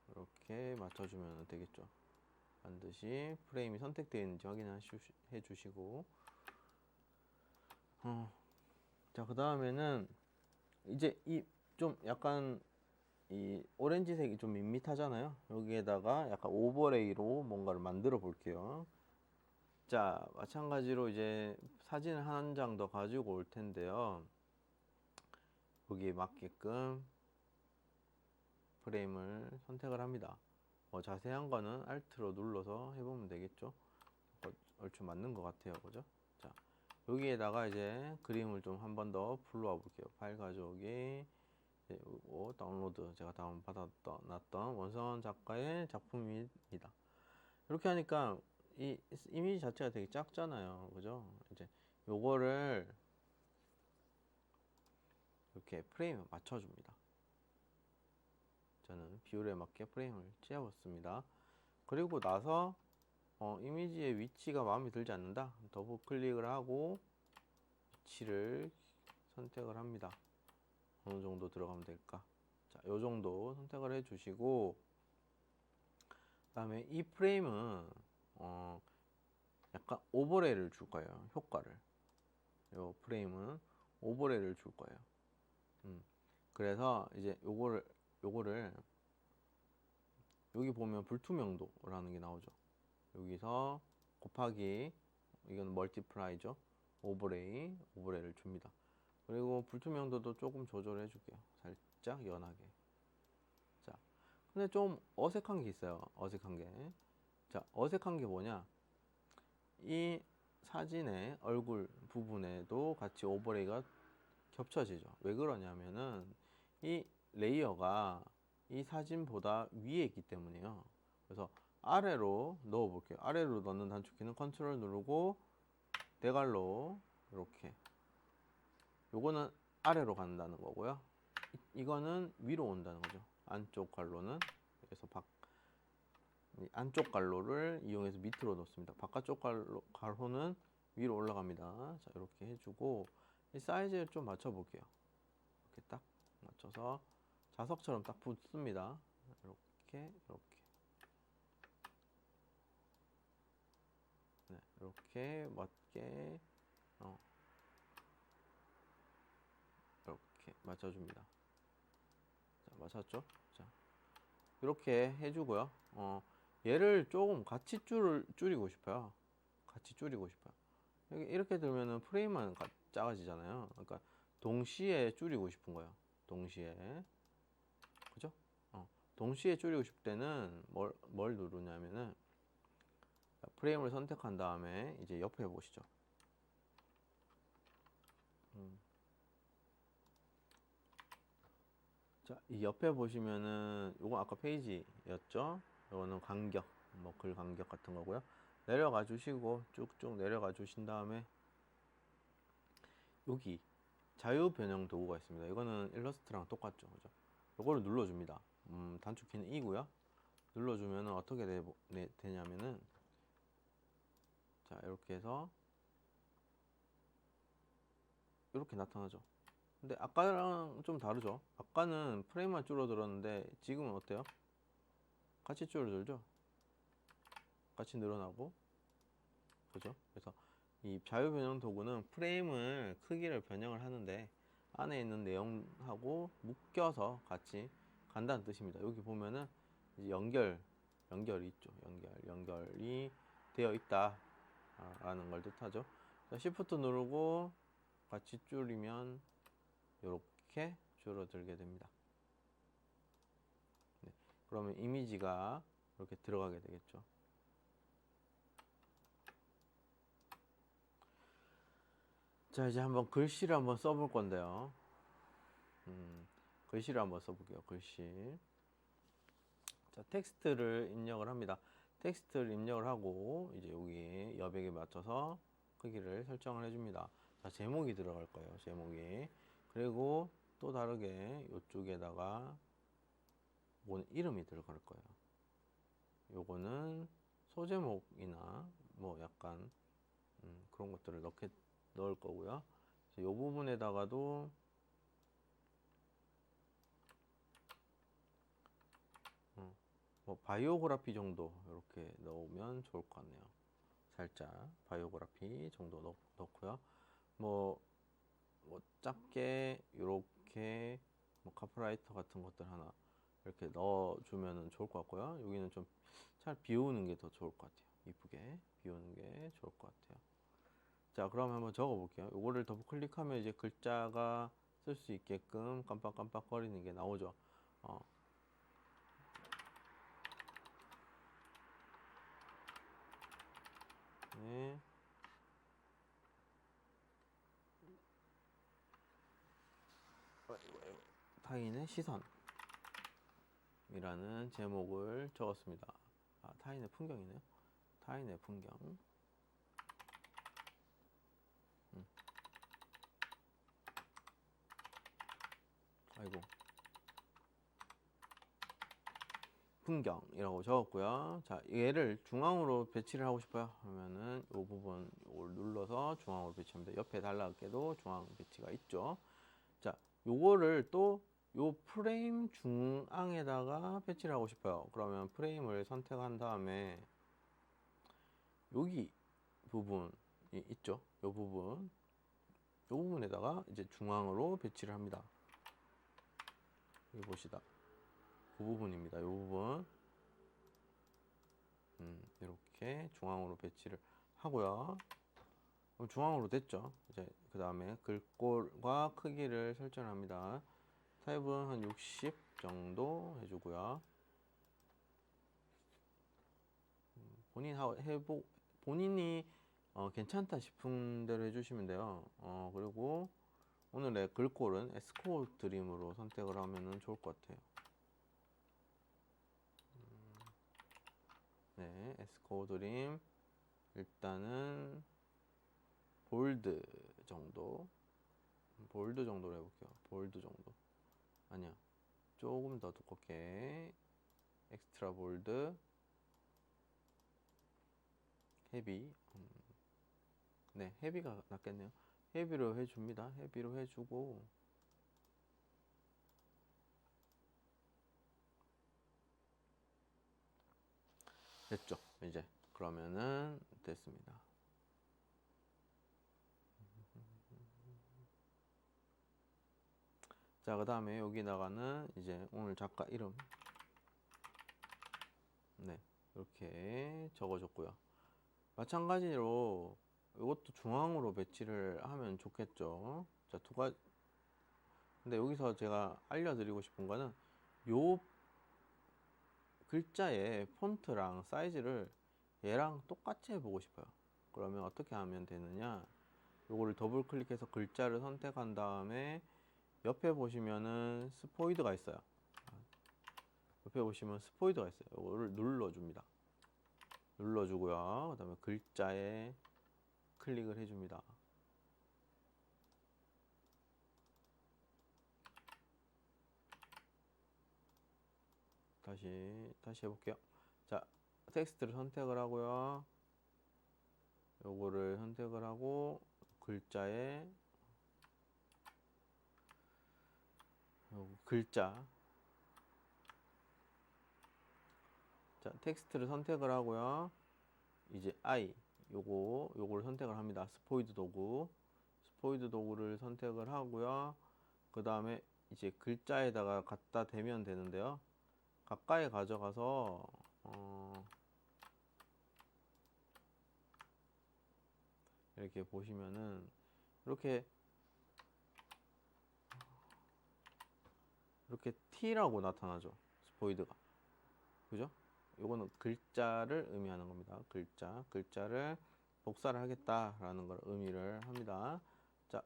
이렇게 맞춰주면 되겠죠. 반드시 프레임이 선택되어 있는지 확인해 주시고, 자, 그 다음에는 이제 이 좀 약간 이 오렌지색이 좀 밋밋하잖아요. 여기에다가 약간 오버레이로 뭔가를 만들어 볼게요. 자, 마찬가지로 이제 사진을 한 장 더 가지고 올 텐데요. 거기에 맞게끔 프레임을 선택을 합니다. 자세한 거는 Alt로 눌러서 해보면 되겠죠. 얼추 맞는 것 같아요. 그죠? 자, 여기에다가 이제 그림을 좀 한 번 더 불러와 볼게요. 파일 가져오기, 다운로드, 제가 다운받았던 원선 작가의 작품입니다. 이렇게 하니까 이 이미지 자체가 되게 작잖아요. 그죠? 이제 요거를 이렇게 프레임에 맞춰줍니다. 저는 비율에 맞게 프레임을 씌워봤습니다. 그리고 나서 이미지의 위치가 마음에 들지 않는다. 더블 클릭을 하고 위치를 선택을 합니다. 어느 정도 들어가면 될까? 자, 요 정도 선택을 해 주시고, 그 다음에 이 프레임은 약간 오버레이를 줄 거예요. 효과를. 요 프레임은 오버레이를 줄 거예요. 그래서 이제 요거를 여기 보면 불투명도라는 게 나오죠. 여기서 곱하기, 이건 멀티플라이죠. 오버레이를 줍니다. 그리고 불투명도도 조금 조절해 줄게요. 살짝 연하게. 자, 근데 좀 어색한 게 있어요. 어색한 게. 자, 어색한 게 뭐냐? 이 사진의 얼굴 부분에도 같이 오버레이가 겹쳐지죠. 왜 그러냐면은 이 레이어가 이 사진보다 위에 있기 때문이에요. 그래서 아래로 넣어 볼게요. 아래로 넣는 단축키는 컨트롤 누르고 대괄로 이렇게, 요거는 아래로 간다는 거고요. 이거는 위로 온다는 거죠. 안쪽 갈로는. 그래서 안쪽 갈로를 이용해서 밑으로 넣습니다. 바깥쪽 가로는 위로 올라갑니다. 자, 이렇게 해주고 이 사이즈를 좀 맞춰 볼게요. 이렇게 딱 맞춰서 자석처럼 딱 붙습니다. 이렇게 네, 이렇게 맞게 이렇게 맞춰줍니다. 자, 맞췄죠? 자, 이렇게 해주고요. 얘를 조금 같이 줄이고 싶어요. 같이 줄이고 싶어요. 이렇게 들면은 프레임만 작아지잖아요. 그러니까 동시에 줄이고 싶은 거예요. 동시에. 그죠? 동시에 줄이고 싶을 때는 뭘 누르냐면은 프레임을 선택한 다음에 이제 옆에 보시죠. 자, 이 옆에 보시면은 요거 아까 페이지였죠? 요거는 간격, 뭐 글 간격 같은 거고요. 내려가 주시고 쭉쭉 내려가 주신 다음에 여기 자유 변형 도구가 있습니다. 이거는 일러스트랑 똑같죠, 그죠? 요거를 눌러줍니다. 단축키는 E고요. 눌러주면 어떻게 되냐면은, 자, 이렇게 해서 이렇게 나타나죠. 근데 아까랑 좀 다르죠. 아까는 프레임만 줄어들었는데 지금은 어때요? 같이 줄어들죠. 같이 늘어나고, 그죠? 그래서 이 자유 변형 도구는 프레임을 크기를 변형을 하는데 안에 있는 내용하고 묶여서 같이 간다는 뜻입니다. 여기 보면은 이제 연결이 있죠. 연결이 되어 있다 라는 걸 뜻하죠. Shift 누르고 같이 줄이면 이렇게 줄어들게 됩니다. 네, 그러면 이미지가 이렇게 들어가게 되겠죠. 자, 이제 한번 글씨를 한번 써볼 건데요. 글씨를 한번 써볼게요. 글씨. 자, 텍스트를 입력을 합니다. 텍스트를 입력을 하고 이제 여기 여백에 맞춰서 크기를 설정을 해줍니다. 자, 제목이 들어갈 거예요. 제목이. 그리고 또 다르게 이쪽에다가 뭔 이름이 들어갈 거예요. 요거는 소제목이나 뭐 약간 그런 것들을 넣을 거고요. 이 부분에다가도 뭐 바이오그래피 정도 이렇게 넣으면 좋을 것 같네요. 살짝 바이오그래피 정도 넣고요. 뭐 작게 이렇게 뭐 카프라이터 같은 것들 하나 이렇게 넣어주면 좋을 것 같고요. 여기는 좀 잘 비우는 게 더 좋을 것 같아요. 이쁘게 비우는 게 좋을 것 같아요. 자, 그럼 한번 적어 볼게요. 요거를 더블 클릭하면 이제 글자가 쓸 수 있게끔 깜빡깜빡 거리는 게 나오죠. 어. 네. 타인의 시선이라는 제목을 적었습니다. 아, 타인의 풍경이네요. 타인의 풍경. 아이고. 풍경이라고 적었고요. 자, 얘를 중앙으로 배치를 하고 싶어요. 그러면은 이 부분 이걸 눌러서 중앙으로 배치합니다. 옆에 달라게도 중앙 배치가 있죠. 자, 요거를 또 요 프레임 중앙에다가 배치를 하고 싶어요. 그러면 프레임을 선택한 다음에 여기 부분이 있죠. 요 부분에다가 이제 중앙으로 배치를 합니다. 여기 보시다. 그 부분입니다. 요 부분. 이렇게 중앙으로 배치를 하고요. 그럼 중앙으로 됐죠. 이제 그 다음에 글꼴과 크기를 설정합니다. 타입은 한 60 정도 해주고요. 본인이 괜찮다 싶은 대로 해주시면 돼요. 그리고 오늘의 글꼴은 에스코 드림으로 선택을 하면 좋을 것 같아요. 네, 에스코 드림 일단은 볼드 정도로 해볼게요. 볼드 정도. 아니야, 조금 더 두껍게. 엑스트라 볼드, 헤비. 네, 헤비가 낫겠네요. 헤비로 해줍니다. 헤비로 해주고, 됐죠. 이제 그러면은 됐습니다. 자, 그 다음에 여기다가는 이제 오늘 작가 이름, 네, 이렇게 적어줬고요. 마찬가지로 이것도 중앙으로 배치를 하면 좋겠죠. 자, 두 가지. 근데 여기서 제가 알려드리고 싶은 거는 요 글자의 폰트랑 사이즈를 얘랑 똑같이 해보고 싶어요. 그러면 어떻게 하면 되느냐? 요거를 더블 클릭해서 글자를 선택한 다음에 옆에 보시면은 스포이드가 있어요. 옆에 보시면 스포이드가 있어요. 요거를 눌러줍니다. 눌러주고요. 그 다음에 글자에 클릭을 해줍니다. 다시 해볼게요. 자, 텍스트를 선택을 하고요. 요거를 선택을 하고 글자에 글자, 자, 텍스트를 선택을 하고요. 이제 요거를 선택을 합니다. 스포이드 도구를 선택을 하고요. 그 다음에 이제 글자에다가 갖다 대면 되는데요. 가까이 가져가서 이렇게 보시면은 이렇게 T라고 나타나죠. 스포이드가. 그죠? 요거는 글자를 의미하는 겁니다. 글자를 복사를 하겠다라는 걸 의미를 합니다. 자,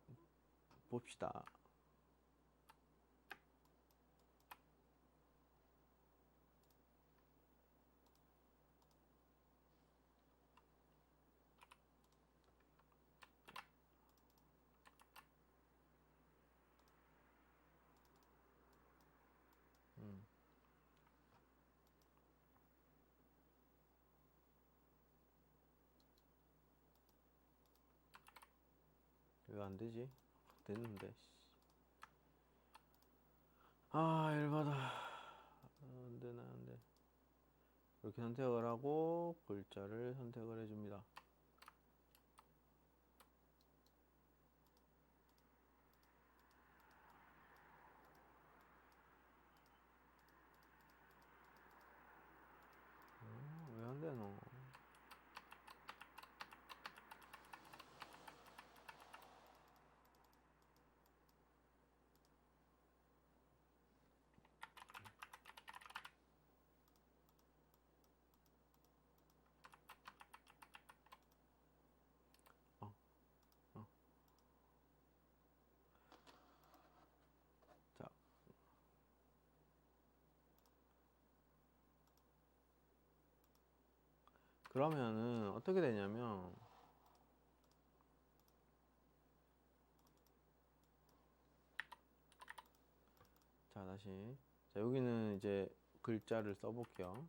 봅시다. 왜 안 되지? 됐는데. 아, 열받아. 안 되나, 안 돼. 이렇게 선택을 하고 글자를 선택을 해줍니다. 왜 안 되노? 그러면은 어떻게 되냐면, 자, 다시. 자, 여기는 이제 글자를 써볼게요.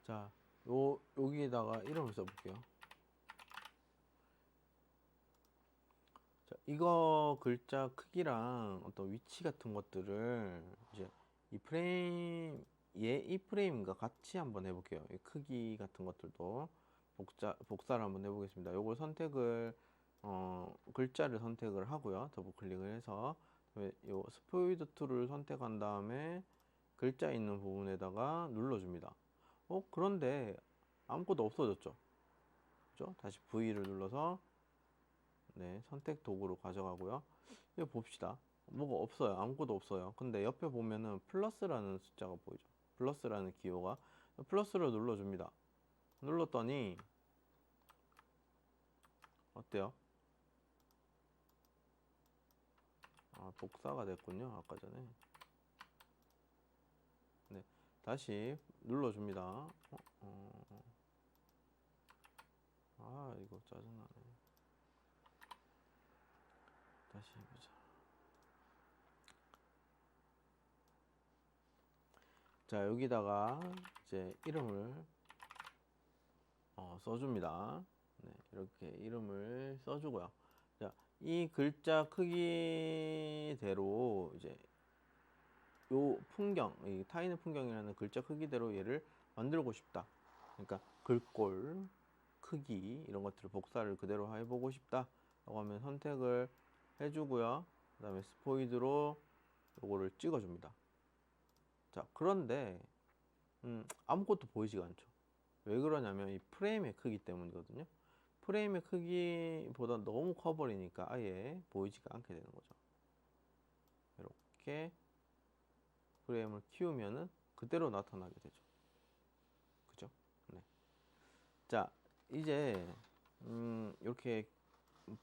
자, 여기에다가 이름을 써볼게요. 자, 이거 글자 크기랑 어떤 위치 같은 것들을 이제 이 프레임, 이 프레임과 같이 한번 해볼게요. 이 크기 같은 것들도 복사를 한번 해보겠습니다. 요걸 선택을, 글자를 선택을 하고요. 더블 클릭을 해서, 요 스포이드 툴을 선택한 다음에 글자 있는 부분에다가 눌러줍니다. 그런데 아무것도 없어졌죠? 그죠? 다시 V를 눌러서 네, 선택 도구로 가져가고요. 이거 봅시다. 뭐가 없어요. 아무것도 없어요. 근데 옆에 보면은 플러스라는 숫자가 보이죠. 플러스라는 기호가. 플러스를 눌러줍니다. 눌렀더니 어때요? 복사가 됐군요. 아까 전에. 네, 다시 눌러줍니다. 이거 짜증나네. 다시 해보자. 자, 여기다가 이제 이름을 써줍니다. 네, 이렇게 이름을 써주고요. 자, 이 글자 크기대로 이제 요 풍경, 이 타인의 풍경이라는 글자 크기대로 얘를 만들고 싶다. 그러니까 글꼴, 크기 이런 것들을 복사를 그대로 해보고 싶다. 라고 하면 선택을 해주고요. 그 다음에 스포이드로 요거를 찍어줍니다. 자, 그런데 아무것도 보이지가 않죠. 왜 그러냐면 이 프레임의 크기 때문이거든요. 프레임의 크기보다 너무 커버리니까 아예 보이지가 않게 되는 거죠. 이렇게 프레임을 키우면은 그대로 나타나게 되죠. 그죠? 네. 자, 이제 이렇게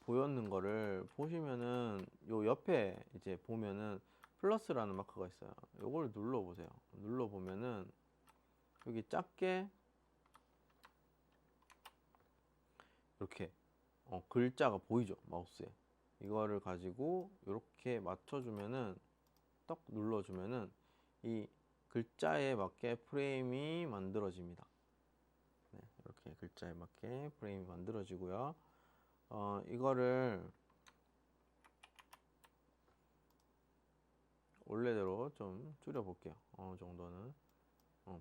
보였는 거를 보시면은 요 옆에 이제 보면은 플러스라는 마크가 있어요. 요걸 눌러 보세요. 눌러 보면은 여기 작게 이렇게 글자가 보이죠, 마우스에. 이거를 가지고 이렇게 맞춰주면은 떡 눌러주면은 이 글자에 맞게 프레임이 만들어집니다. 네, 이렇게 글자에 맞게 프레임이 만들어지고요. 이거를 원래대로 좀 줄여볼게요. 어느 정도는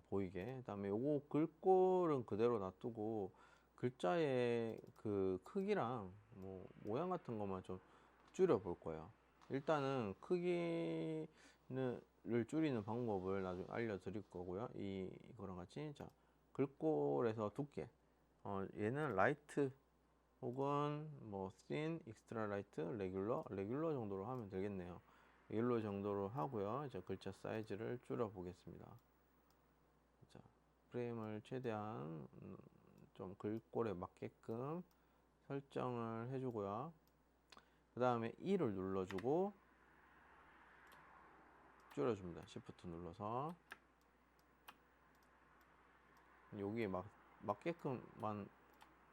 보이게. 그다음에 요거 글꼴은 그대로 놔두고 글자의 그 크기랑 뭐 모양 같은 것만 좀 줄여볼 거예요. 일단은 크기를 줄이는 방법을 나중에 알려드릴 거고요. 이거랑 같이. 자, 글꼴에서 두께. 얘는 라이트 혹은 뭐 thin, extra light, 레귤러 정도로 하면 되겠네요. 레귤러 정도로 하고요. 이제 글자 사이즈를 줄여 보겠습니다. 자, 프레임을 최대한 좀 글꼴에 맞게끔 설정을 해주고요. 그 다음에 2를 눌러주고 줄여줍니다. Shift 눌러서 여기에 맞게끔만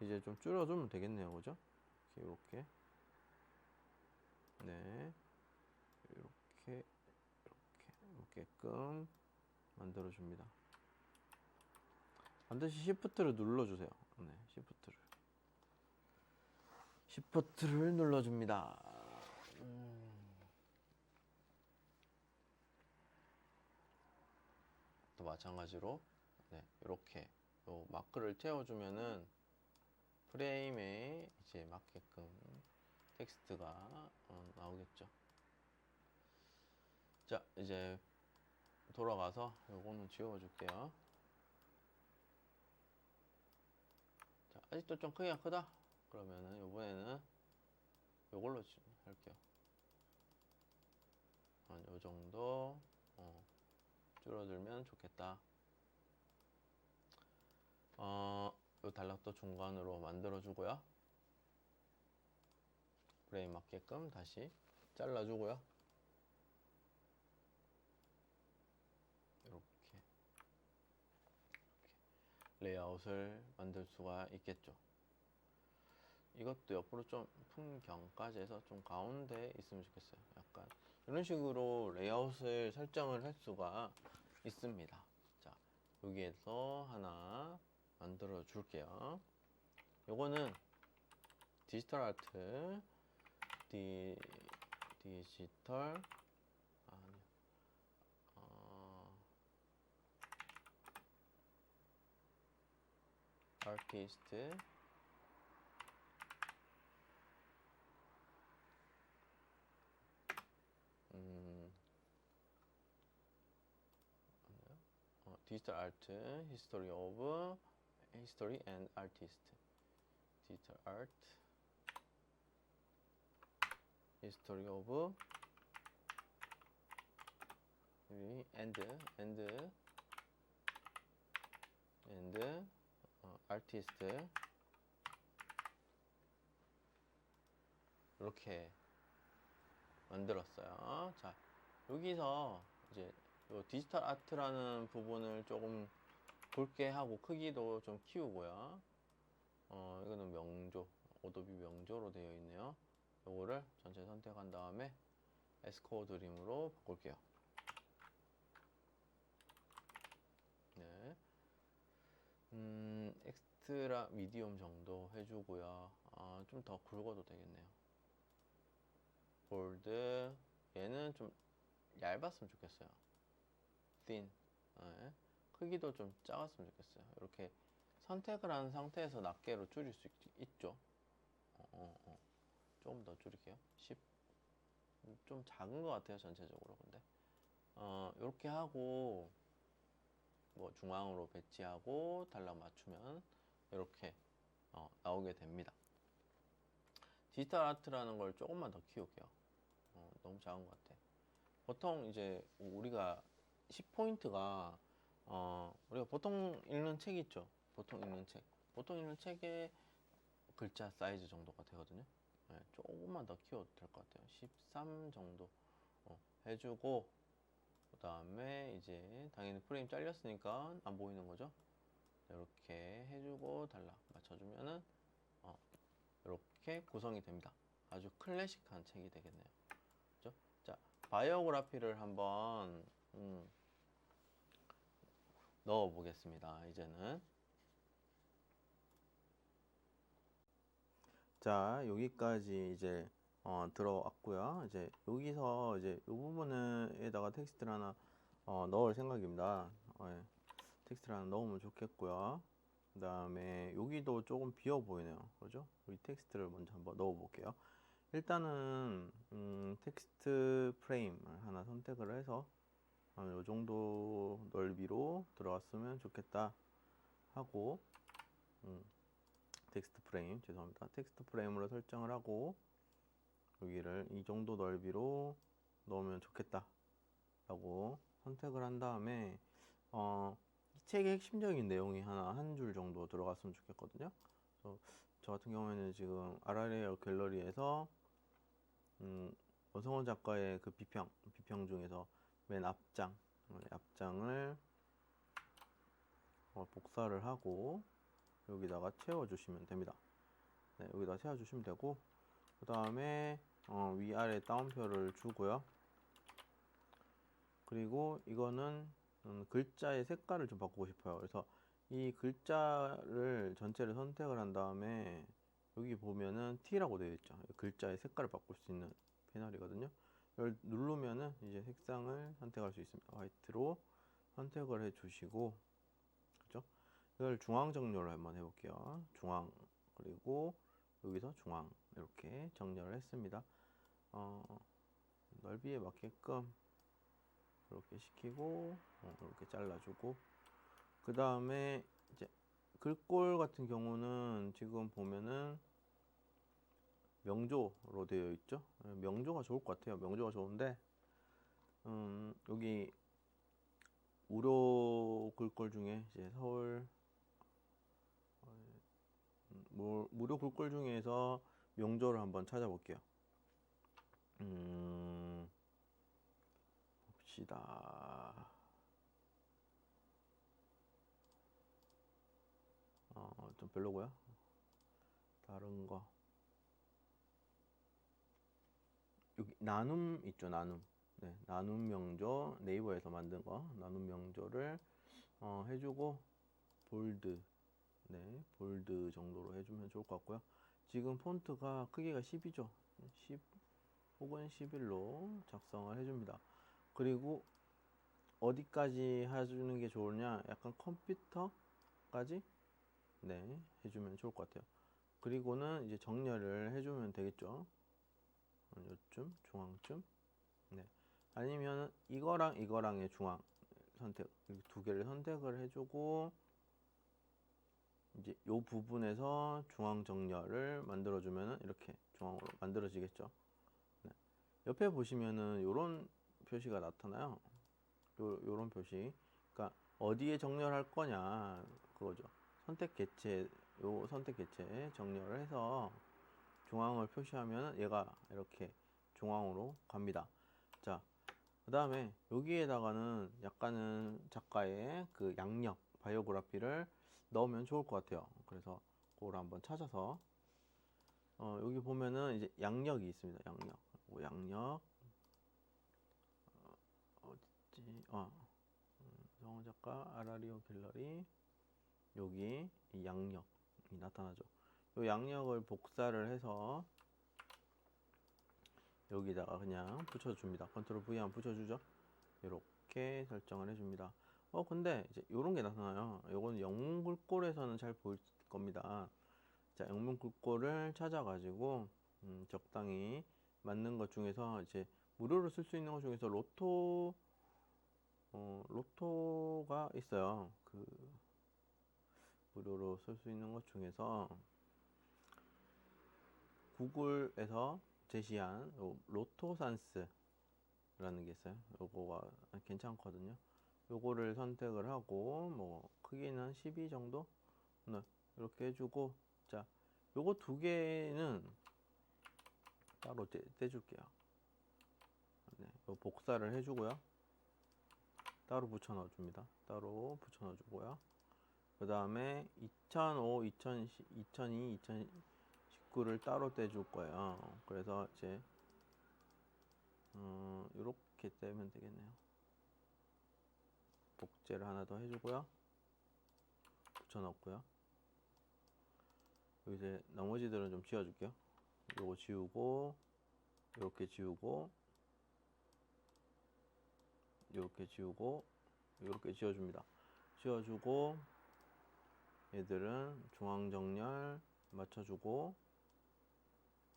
이제 좀 줄여주면 되겠네요. 그죠? 이렇게 네, 이렇게 맞게끔 만들어줍니다. 반드시 Shift를 눌러주세요. 네, Shift를 눌러줍니다. 또 마찬가지로 네, 이렇게 또 마크를 채워주면은 프레임에 이제 맞게끔 텍스트가 나오겠죠. 자, 이제 돌아가서 요거는 지워줄게요. 자, 아직도 좀 크기가 크다. 그러면은 요번에는 요걸로 할게요. 한 요 정도 줄어들면 좋겠다. 요 단락도 중간으로 만들어 주고요. 프레임 맞게끔 다시 잘라 주고요. 이렇게 레이아웃을 만들 수가 있겠죠. 이것도 옆으로 좀 풍경까지 해서 좀 가운데 있으면 좋겠어요. 약간 이런 식으로 레이아웃을 설정을 할 수가 있습니다. 자, 여기에서 하나 만들어 줄게요. 요거는 디지털 아트, 디지털 아니요, 아티스트 디지털 아트 히스토리 앤 아티스트 디지털 아트 히스토리 오브 앤드 아티스트 이렇게 만들었어요. 자, 여기서 이제 요 디지털 아트라는 부분을 조금 굵게 하고 크기도 좀 키우고요. 이거는 명조, 어도비 명조로 되어 있네요. 요거를 전체 선택한 다음에 에스코어 드림으로 바꿀게요. 네. 엑스트라 미디엄 정도 해주고요. 좀 더 굵어도 되겠네요. 볼드, 얘는 좀 얇았으면 좋겠어요. thin. 네. 크기도 좀 작았으면 좋겠어요. 이렇게 선택을 한 상태에서 낱개로 줄일 수 있죠. 조금 더 줄일게요. 10. 좀 작은 것 같아요, 전체적으로. 근데 이렇게 하고 뭐 중앙으로 배치하고 달랑 맞추면 이렇게 나오게 됩니다. 디지털 아트라는 걸 조금만 더 키울게요. 너무 작은 것 같아. 보통 이제 우리가 10포인트가 우리가 보통 읽는 책 있죠. 보통 읽는 책의 글자 사이즈 정도가 되거든요. 네, 조금만 더 키워도 될 것 같아요. 13 정도 해주고, 그 다음에 이제 당연히 프레임 잘렸으니까 안 보이는 거죠. 이렇게 해주고 달라 맞춰주면은 이렇게 구성이 됩니다. 아주 클래식한 책이 되겠네요. 그죠? 자, 바이오그래피를 한번 넣어 보겠습니다. 이제는 자, 여기까지 이제 들어왔고요. 이제 여기서 이제 이 부분에다가 텍스트를 하나 넣을 생각입니다. 예, 텍스트를 하나 넣으면 좋겠고요. 그 다음에 여기도 조금 비어 보이네요. 그죠? 우리 텍스트를 먼저 한번 넣어 볼게요. 일단은 텍스트 프레임을 하나 선택을 해서 이 정도 넓이로 들어왔으면 좋겠다 하고 텍스트 프레임 죄송합니다. 텍스트 프레임으로 설정을 하고 여기를 이 정도 넓이로 넣으면 좋겠다 라고 선택을 한 다음에 이 책의 핵심적인 내용이 하나 한 줄 정도 들어갔으면 좋겠거든요. 그래서 저 같은 경우에는 지금 아라레어 갤러리에서 원성원 작가의 그 비평 중에서 맨 앞장을 복사를 하고 여기다가 채워주시면 됩니다. 네, 여기다 채워주시면 되고 그 다음에 위아래 따옴표를 주고요. 그리고 이거는 글자의 색깔을 좀 바꾸고 싶어요. 그래서 이 글자를 전체를 선택을 한 다음에 여기 보면은 T라고 되어 있죠. 글자의 색깔을 바꿀 수 있는 패널이거든요. 이걸 누르면은 이제 색상을 선택할 수 있습니다. 화이트로 선택을 해 주시고 그죠? 이걸 중앙 정렬을 한번 해볼게요. 중앙 그리고 여기서 중앙 이렇게 정렬을 했습니다. 넓이에 맞게끔 이렇게 시키고 이렇게 잘라주고 그 다음에 이제 글꼴 같은 경우는 지금 보면은 명조로 되어 있죠. 명조가 좋을 것 같아요. 명조가 좋은데 여기 무료 글꼴 중에 이제 서울 무료 글꼴 중에서 명조를 한번 찾아볼게요. 봅시다. 좀 별로고요. 다른 거. 여기 나눔 있죠, 나눔. 네, 나눔 명조 네이버에서 만든 거 나눔 명조를 해주고 볼드, 네, 볼드 정도로 해주면 좋을 것 같고요. 지금 폰트가 크기가 10이죠. 10 혹은 11로 작성을 해줍니다. 그리고 어디까지 해주는 게 좋으냐? 약간 컴퓨터까지 네, 해주면 좋을 것 같아요. 그리고는 이제 정렬을 해주면 되겠죠. 요쯤, 중앙쯤. 네. 아니면 이거랑 이거랑의 중앙 선택, 두 개를 선택을 해주고 이제 요 부분에서 중앙 정렬을 만들어주면은 이렇게 중앙으로 만들어지겠죠. 네. 옆에 보시면은 요런 표시가 나타나요. 요런 표시. 그러니까 어디에 정렬할 거냐 그거죠. 선택 개체, 요 선택 개체 정렬을 해서 중앙을 표시하면 얘가 이렇게 중앙으로 갑니다. 자, 그 다음에 여기에다가는 약간은 작가의 그 양력, 바이오그래피를 넣으면 좋을 것 같아요. 그래서 그걸 한번 찾아서 여기 보면은 이제 양력이 있습니다. 양력, 양력 어딨지? 성우 작가 아라리오 갤러리 여기 이 양력이 나타나죠. 이 양력을 복사를 해서 여기다가 그냥 붙여줍니다. 컨트롤 V 하면 붙여주죠. 이렇게 설정을 해줍니다. 근데 이제 이런 게 나타나요. 이건 영문 글꼴에서는 잘 보일 겁니다. 자, 영문 글꼴을 찾아가지고 적당히 맞는 것 중에서 이제 무료로 쓸 수 있는 것 중에서 로토가 있어요. 그 무료로 쓸 수 있는 것 중에서 구글에서 제시한 로토산스라는 게 있어요. 요거가 괜찮거든요. 요거를 선택을 하고 뭐 크기는 12 정도 네, 이렇게 해주고 자 요거 두 개는 따로 떼줄게요. 네, 복사를 해주고요. 따로 붙여 넣어줍니다. 따로 붙여 넣어주고요. 그 다음에 2005, 2010, 2002, 2019를 따로 떼줄 거예요. 그래서 이제 이렇게 떼면 되겠네요. 복제를 하나 더 해주고요. 붙여 넣고요. 이제 나머지들은 좀 지워줄게요. 요거 지우고 이렇게 지우고 이렇게 지우고 이렇게 지워줍니다. 지워주고 얘들은 중앙 정렬 맞춰주고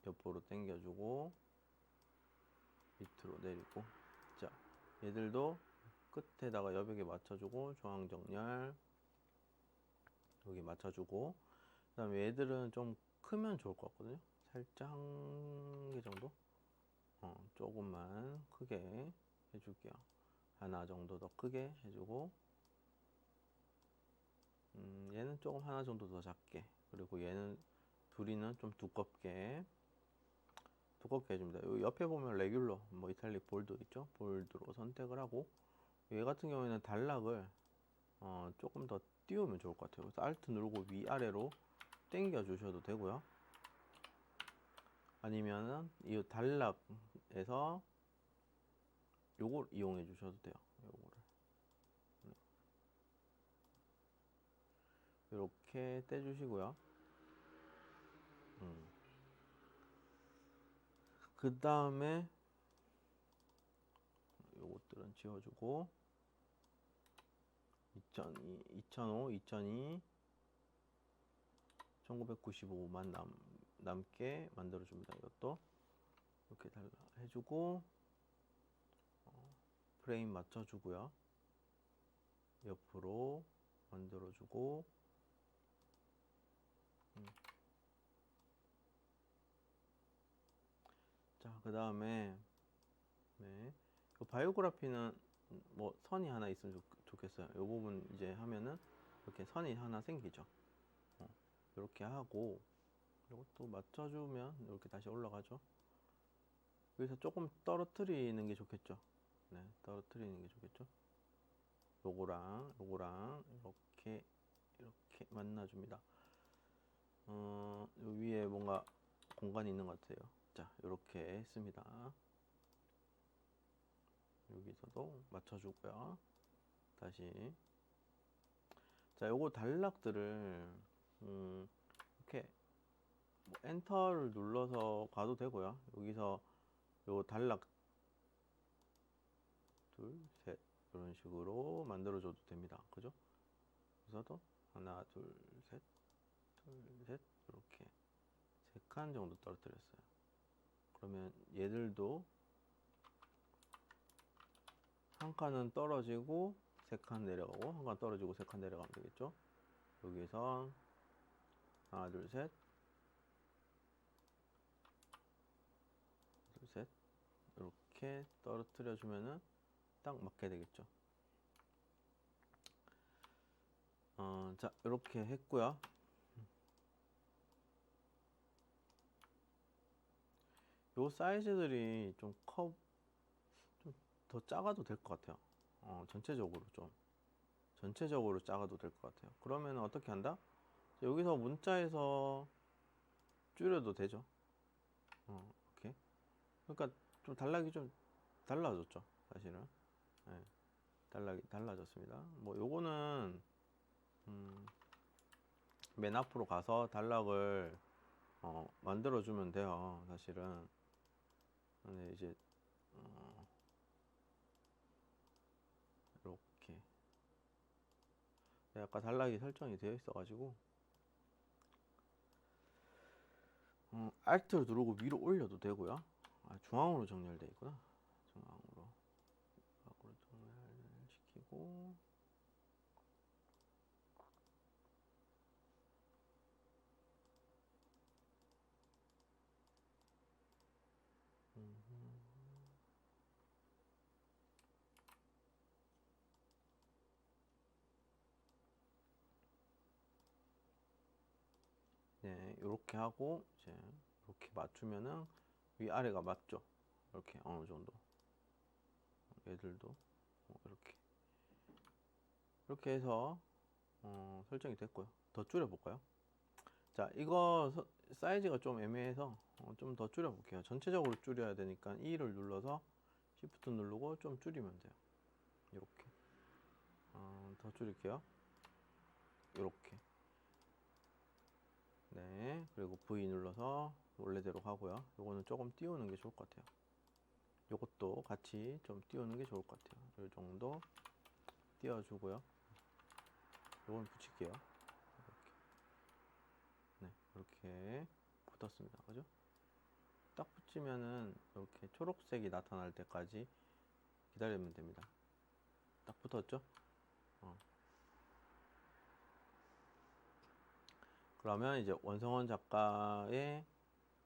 옆으로 당겨주고 밑으로 내리고 자 얘들도 끝에다가 여백에 맞춰주고 중앙 정렬 여기 맞춰주고 그 다음에 얘들은 좀 크면 좋을 것 같거든요. 살짝 한 개 정도 조금만 크게 해줄게요. 하나 정도 더 크게 해주고 얘는 조금 하나 정도 더 작게 그리고 얘는 둘이는 좀 두껍게 해줍니다. 요 옆에 보면 레귤러 뭐 이탈릭 볼드 있죠. 볼드로 선택을 하고 얘 같은 경우에는 단락을 조금 더 띄우면 좋을 것 같아요. 그래서 Alt 누르고 위아래로 당겨 주셔도 되고요. 아니면은 이 단락에서 요걸 이용해 주셔도 돼요. 요거를 이렇게 떼주시고요. 그 다음에 요것들은 지워주고 2002, 2005, 2002, 1995만 남게 만들어줍니다. 이것도 이렇게 해주고 프레임 맞춰주고요. 옆으로 만들어주고 그 다음에 네, 그 바이오그래피는 뭐 선이 하나 있으면 좋겠어요. 이 부분 이제 하면은 이렇게 선이 하나 생기죠. 이렇게 하고 이것도 맞춰주면 이렇게 다시 올라가죠. 여기서 조금 떨어뜨리는 게 좋겠죠. 네, 떨어뜨리는 게 좋겠죠. 요거랑 요거랑 이렇게 만나줍니다. 요 위에 뭔가 공간이 있는 것 같아요. 자, 이렇게 했습니다. 여기서도 맞춰주고요. 다시. 자, 요거 단락들을 이렇게 뭐 엔터를 눌러서 가도 되고요. 여기서 요 단락 둘, 셋 이런 식으로 만들어줘도 됩니다. 그죠? 여기서도 하나, 둘, 셋, 이렇게 3칸 정도 떨어뜨렸어요. 그러면 얘들도 한 칸은 떨어지고 3칸 내려가고 한 칸 떨어지고 3칸 내려가면 되겠죠? 여기서 하나, 둘, 셋, 이렇게 떨어뜨려 주면은 딱 맞게 되겠죠. 자, 이렇게 했고요. 요 사이즈들이 좀 더 작아도 될 것 같아요. 전체적으로 작아도 될 것 같아요. 그러면 어떻게 한다? 여기서 문자에서 줄여도 되죠. 이렇게. 그러니까 좀 단락이 좀 달라졌죠, 사실은. 네, 단락이 달라졌습니다. 뭐 요거는 맨 앞으로 가서 단락을 만들어주면 돼요, 사실은. 근데 이제 이렇게 아까 단락이 설정이 되어 있어가지고 Alt를 누르고 위로 올려도 되고요. 중앙으로 정렬되어 있구나. 중앙으로 정렬시키고 네, 이렇게 하고 이제 이렇게 맞추면은 위아래가 맞죠. 이렇게 어느 정도. 얘들도 이렇게 해서 설정이 됐고요. 더 줄여볼까요? 자, 이거 사이즈가 좀 애매해서 좀 더 줄여볼게요. 전체적으로 줄여야 되니까 E를 눌러서 Shift 누르고 좀 줄이면 돼요. 이렇게 더 줄일게요. 이렇게. 네, 그리고 V 눌러서 원래대로 가고요. 요거는 조금 띄우는 게 좋을 것 같아요. 요것도 같이 좀 띄우는 게 좋을 것 같아요. 이 정도 띄워주고요. 요건 붙일게요. 이렇게. 네, 이렇게 붙었습니다. 그죠? 딱 붙이면은 이렇게 초록색이 나타날 때까지 기다리면 됩니다. 딱 붙었죠? 그러면 이제 원성원 작가의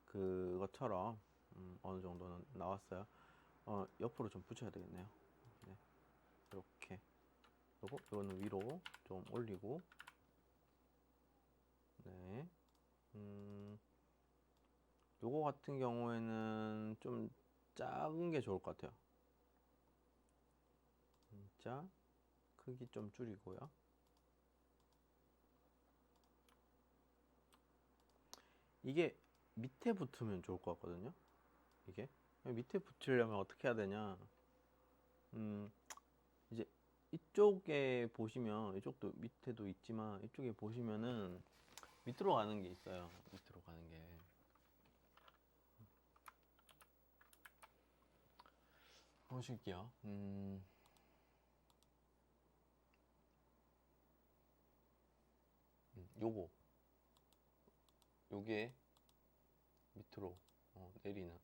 그것처럼 어느 정도는 나왔어요. 옆으로 좀 붙여야 되겠네요. 네, 이렇게. 요거는 위로 좀 올리고, 네. 요거 같은 경우에는 좀 작은 게 좋을 것 같아요. 진짜 크기 좀 줄이고요. 이게 밑에 붙으면 좋을 것 같거든요. 이게 밑에 붙이려면 어떻게 해야 되냐? 이제 이쪽에 보시면 이쪽도 밑에도 있지만 이쪽에 보시면은 밑으로 가는 게 있어요. 밑으로 가는 게. 보실게요. 요게 밑으로 내리는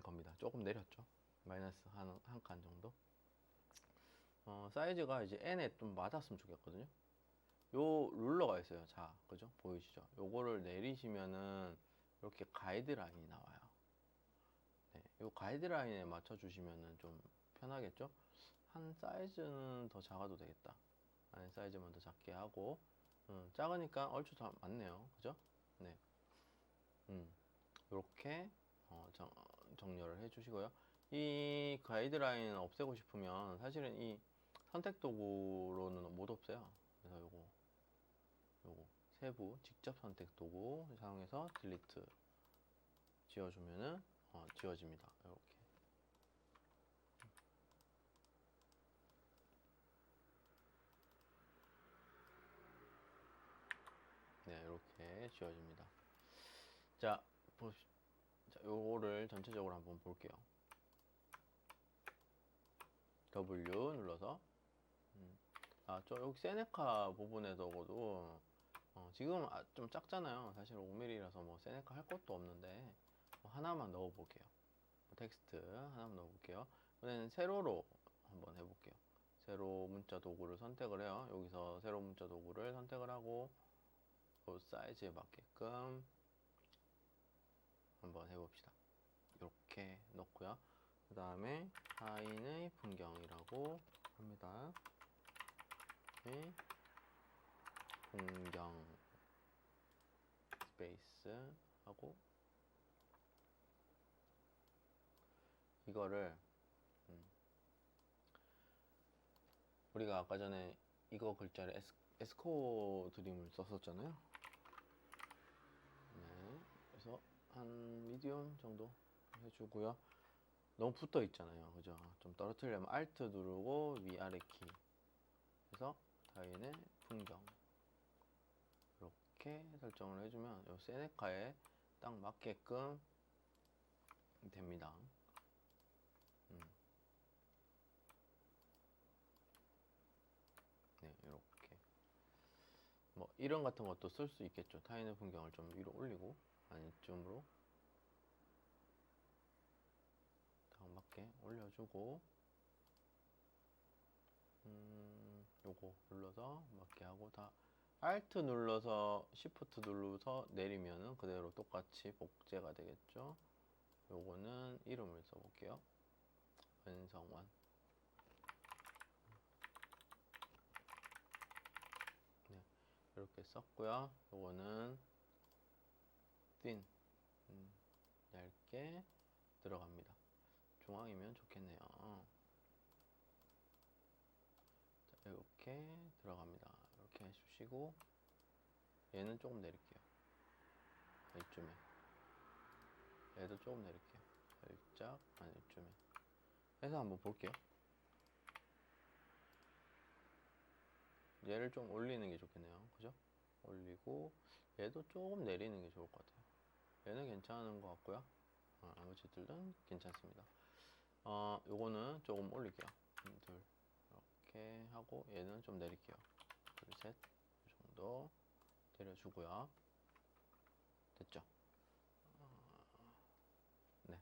겁니다. 조금 내렸죠. 마이너스 한 칸 정도. 사이즈가 이제 N에 좀 맞았으면 좋겠거든요. 요 룰러가 있어요. 자, 그죠? 보이시죠? 요거를 내리시면은 이렇게 가이드라인이 나와요. 네, 요 가이드라인에 맞춰 주시면은 좀 편하겠죠? 한 사이즈는 더 작아도 되겠다. 한 사이즈만 더 작게 하고, 작으니까 얼추 다 맞네요. 그죠? 네. 이렇게 정렬을 해 주시고요. 이 가이드라인 없애고 싶으면 사실은 이 선택 도구로는 못 없애요. 그래서 요거 세부 직접 선택 도구 사용해서 딜리트 지워주면은 지워집니다. 이렇게. 네, 이렇게 지워집니다. 자, 자, 요거를 전체적으로 한번 볼게요. W 눌러서 여기 세네카 부분에서도 지금 좀 작잖아요. 사실 5mm라서 뭐 세네카 할 것도 없는데 하나만 넣어 볼게요. 텍스트 하나만 넣어 볼게요. 이번에는 세로로 한번 해볼게요. 세로 문자 도구를 선택을 해요. 여기서 세로 문자 도구를 선택을 하고 사이즈에 맞게끔 한번 해봅시다. 이렇게 넣고요. 그 다음에 타인의 풍경이라고 합니다. 네, 풍경 스페이스 하고 이거를 우리가 아까 전에 이거 글자를 에스코 드림을 썼었잖아요. 네, 그래서 한 미디움 정도 해주고요. 너무 붙어 있잖아요. 그죠? 좀 떨어뜨리려면 Alt 누르고 위아래 키 해서 타인의 풍경 이렇게 설정을 해주면 이 세네카에 딱 맞게끔 됩니다. 네, 이렇게 뭐 이런 같은 것도 쓸 수 있겠죠. 타인의 풍경을 좀 위로 올리고 한 이쯤으로 딱 맞게 올려주고 요거 눌러서 맞게 하고 다 Alt 눌러서 Shift 눌러서 내리면은 그대로 똑같이 복제가 되겠죠. 요거는 이름을 써볼게요. 은성원. 네, 이렇게 썼고요. 요거는 thin 얇게 들어갑니다. 중앙이면 좋겠네요. 자, 이렇게 들어갑니다. 이렇게 해주시고 얘는 조금 내릴게요. 이쯤에 얘도 조금 내릴게요. 살짝 한 이쯤에 해서 한번 볼게요. 얘를 좀 올리는 게 좋겠네요. 그죠? 올리고 얘도 조금 내리는 게 좋을 것 같아요. 얘는 괜찮은 것 같고요. 나머지들은 괜찮습니다. 요거는 조금 올릴게요. 둘 이렇게 하고 얘는 좀 내릴게요. 둘, 셋, 이 정도 내려주고요. 됐죠? 네.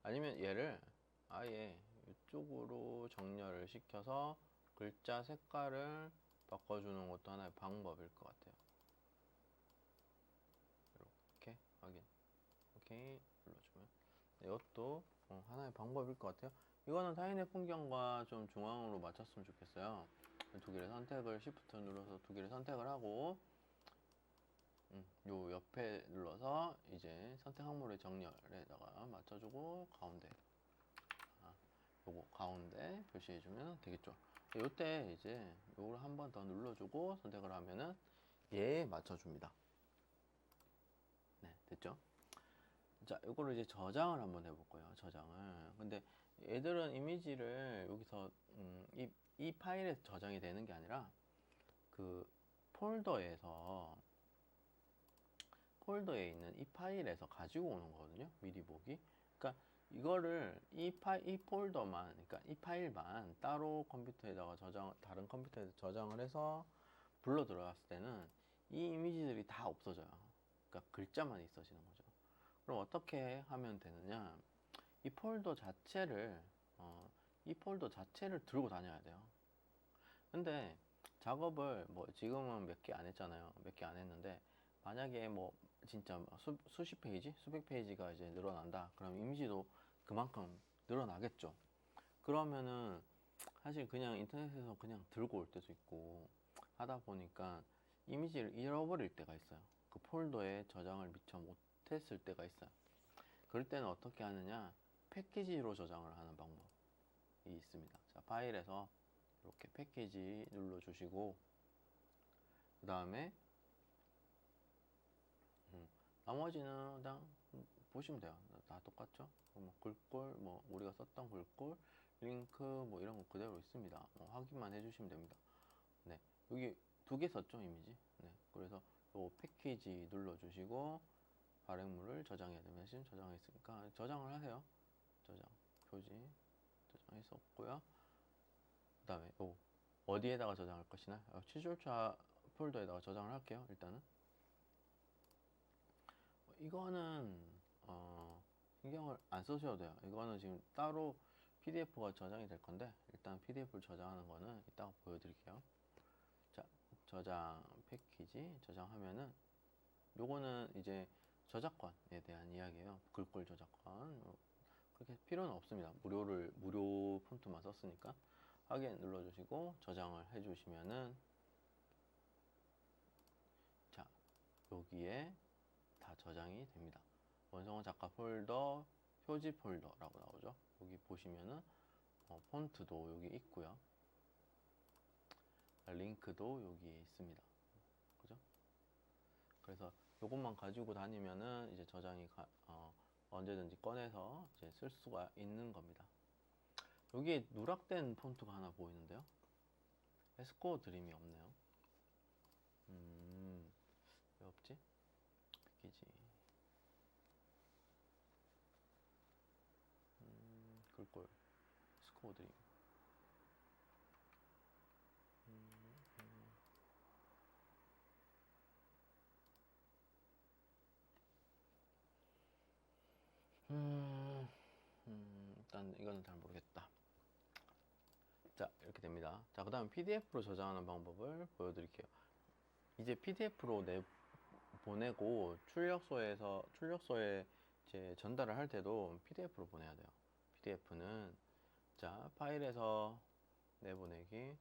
아니면 얘를 아예 이쪽으로 정렬을 시켜서 글자 색깔을 바꿔주는 것도 하나의 방법일 것 같아요. 이렇게 확인. 오케이 눌러주면 이것도 하나의 방법일 것 같아요. 이거는 타인의 풍경과 좀 중앙으로 맞췄으면 좋겠어요. 두 개를 선택을 Shift 눌러서 두 개를 선택을 하고 요 옆에 눌러서 이제 선택 항목의 정렬에다가 맞춰주고 가운데 요거 가운데 표시해주면 되겠죠. 요때 이제 요걸 한 번 더 눌러주고 선택을 하면은 얘에 맞춰줍니다. 네, 됐죠? 자, 요거를 이제 저장을 한번 해볼 거예요. 저장을. 근데 얘들은 이미지를 여기서 이 파일에 저장이 되는 게 아니라 그 폴더에 있는 이 파일에서 가지고 오는 거거든요. 미리 보기. 그러니까 이거를 이 폴더만, 그러니까 이 파일만 따로 컴퓨터에다가 다른 컴퓨터에 저장을 해서 불러 들어갔을 때는 이 이미지들이 다 없어져요. 그러니까 글자만 있어지는 거죠. 그럼 어떻게 하면 되느냐? 이 폴더 자체를 이 폴더 자체를 들고 다녀야 돼요. 근데 작업을 뭐 지금은 몇 개 안 했잖아요. 몇 개 안 했는데 만약에 뭐 진짜 수십 페이지, 수백 페이지가 이제 늘어난다. 그럼 이미지도 그만큼 늘어나겠죠. 그러면은 사실 그냥 인터넷에서 그냥 들고 올 때도 있고 하다 보니까 이미지를 잃어버릴 때가 있어요. 그 폴더에 저장을 미처 못했을 때가 있어요. 그럴 때는 어떻게 하느냐, 패키지로 저장을 하는 방법이 있습니다. 자, 파일에서 이렇게 패키지 눌러주시고, 그 다음에 나머지는 그냥 보시면 돼요. 다 똑같죠? 뭐 글꼴, 뭐 우리가 썼던 글꼴, 링크 뭐 이런 거 그대로 있습니다. 확인만 해주시면 됩니다. 네, 여기 두 개 썼죠, 이미지. 네, 그래서 요 패키지 눌러주시고 발행물을 저장해야 되면 지금 저장했으니까 저장을 하세요. 저장, 표지 저장했었고요. 그 다음에 요 어디에다가 저장할 것이나 취조차 폴더에다가 저장을 할게요. 일단은 이거는 신경을 안 쓰셔도 돼요. 이거는 지금 따로 PDF가 저장이 될 건데 일단 PDF를 저장하는 거는 이따가 보여드릴게요. 자, 저장 패키지 저장하면은 요거는 이제 저작권에 대한 이야기예요. 글꼴 저작권. 그렇게 필요는 없습니다. 무료 폰트만 썼으니까 확인 눌러주시고 저장을 해주시면은 자, 여기에 다 저장이 됩니다. 원성원 작가 폴더, 표지 폴더라고 나오죠. 여기 보시면은 폰트도 여기 있고요. 링크도 여기에 있습니다. 그죠? 그래서 이것만 가지고 다니면은 이제 저장이 언제든지 꺼내서 이제 쓸 수가 있는 겁니다. 여기에 누락된 폰트가 하나 보이는데요. 에스코 드림이 없네요. 왜 없지? 패키지. 글꼴. 에스코 드림. 일단 이거는 잘 모르겠다. 자, 이렇게 됩니다. 자, 그 다음 PDF로 저장하는 방법을 보여드릴게요. 이제 PDF로 보내고 출력소에 이제 전달을 할 때도 PDF로 보내야 돼요. PDF는 자, 파일에서 내보내기,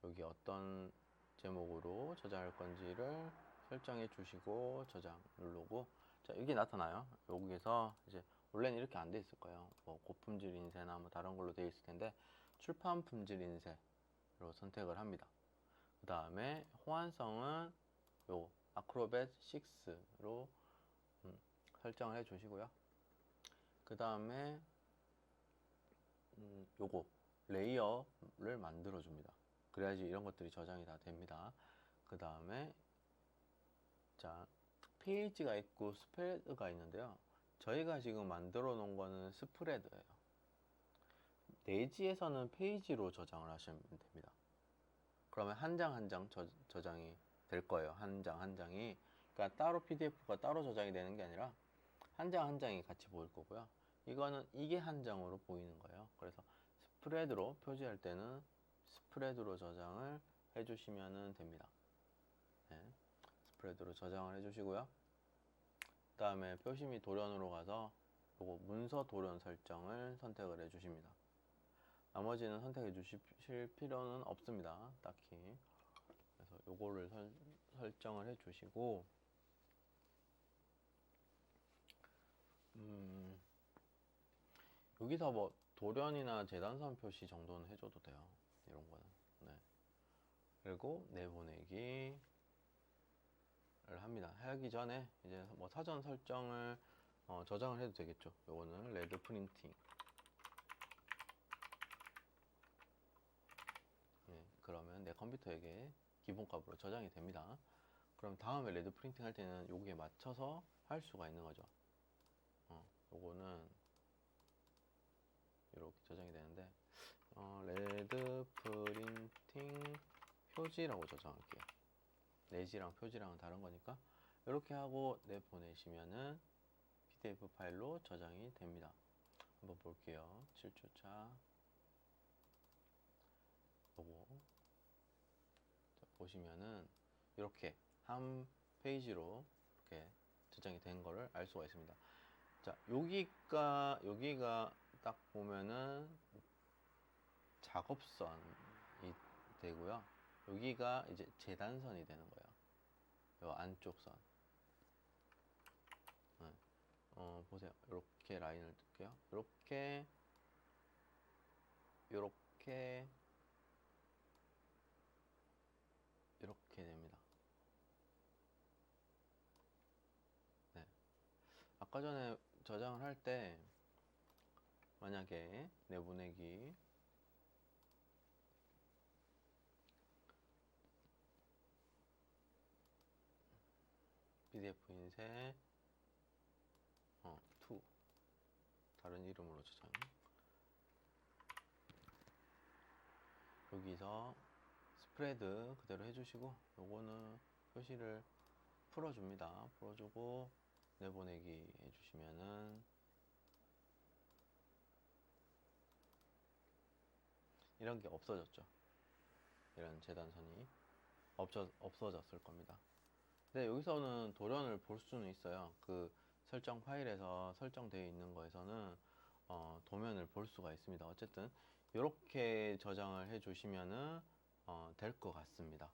여기 어떤 제목으로 저장할 건지를 설정해 주시고 저장 누르고, 자, 여기 나타나요. 여기에서 이제 원래는 이렇게 안 돼 있을 거예요. 뭐 고품질 인쇄나 뭐 다른 걸로 돼 있을 텐데 출판 품질 인쇄로 선택을 합니다. 그 다음에 호환성은 요 아크로벳 6로 설정을 해 주시고요. 그 다음에 요거 레이어를 만들어 줍니다. 그래야지 이런 것들이 저장이 다 됩니다. 그 다음에 자, 페이지가 있고 스프레드가 있는데요. 저희가 지금 만들어 놓은 거는 스프레드예요. 내지에서는 페이지로 저장을 하시면 됩니다. 그러면 한 장 한 장 저장이 될 거예요. 한 장 한 장이. 그러니까 따로 PDF가 따로 저장이 되는 게 아니라 한 장 한 장이 같이 보일 거고요. 이거는 이게 한 장으로 보이는 거예요. 그래서 스프레드로 표지할 때는 스프레드로 저장을 해주시면 됩니다. 네, 스프레드로 저장을 해주시고요. 그 다음에 표시 및 도련으로 가서 요거 문서 도련 설정을 선택을 해주십니다. 나머지는 선택해 주실 필요는 없습니다. 딱히. 그래서 요거를 설정을 해주시고, 여기서 뭐 돌연이나 재단선 표시 정도는 해줘도 돼요. 이런 거는. 네. 그리고 내보내기를 합니다. 하기 전에 이제 뭐 사전 설정을 저장을 해도 되겠죠. 요거는 레드 프린팅. 네, 그러면 내 컴퓨터에게 기본값으로 저장이 됩니다. 그럼 다음에 레드 프린팅 할 때는 여기에 맞춰서 할 수가 있는 거죠. 요거는 이렇게 저장이 되는데 레드 프린팅 표지라고 저장할게요. 내지랑 표지랑은 다른 거니까 이렇게 하고 내보내시면은 PDF 파일로 저장이 됩니다. 한번 볼게요. 7초차 요거 보시면은 이렇게 한 페이지로 이렇게 저장이 된 거를 알 수가 있습니다. 자, 여기가 딱 보면은 작업선이 되고요. 여기가 이제 재단선이 되는 거예요. 요 안쪽 선. 네. 보세요. 이렇게 라인을 뜰게요. 이렇게 됩니다. 네. 아까 전에 저장을 할 때 만약에 내보내기 PDF 인쇄 2 다른 이름으로 저장. 여기서 스프레드 그대로 해주시고 요거는 표시를 풀어줍니다. 풀어주고 내보내기 해주시면은 이런 게 없어졌죠. 이런 재단선이 없어졌을 겁니다. 근데 여기서는 돌연을 볼 수는 있어요. 그 설정 파일에서 설정되어 있는 거에서는 도면을 볼 수가 있습니다. 어쨌든 이렇게 저장을 해 주시면은 될 것 같습니다.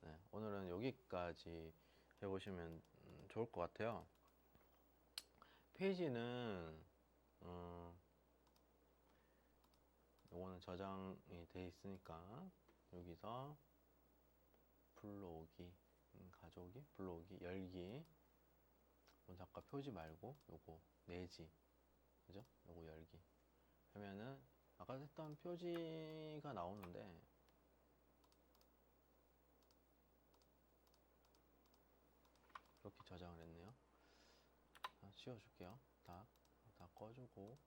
네, 오늘은 여기까지 해보시면 좋을 것 같아요. 페이지는 요거는 저장이 돼 있으니까 여기서 불러오기, 가져오기, 불러오기, 열기. 잠깐 표지 말고 요거 내지, 그죠? 요거 열기 하면은 아까 했던 표지가 나오는데 이렇게 저장을 했네요. 지워줄게요. 다 꺼주고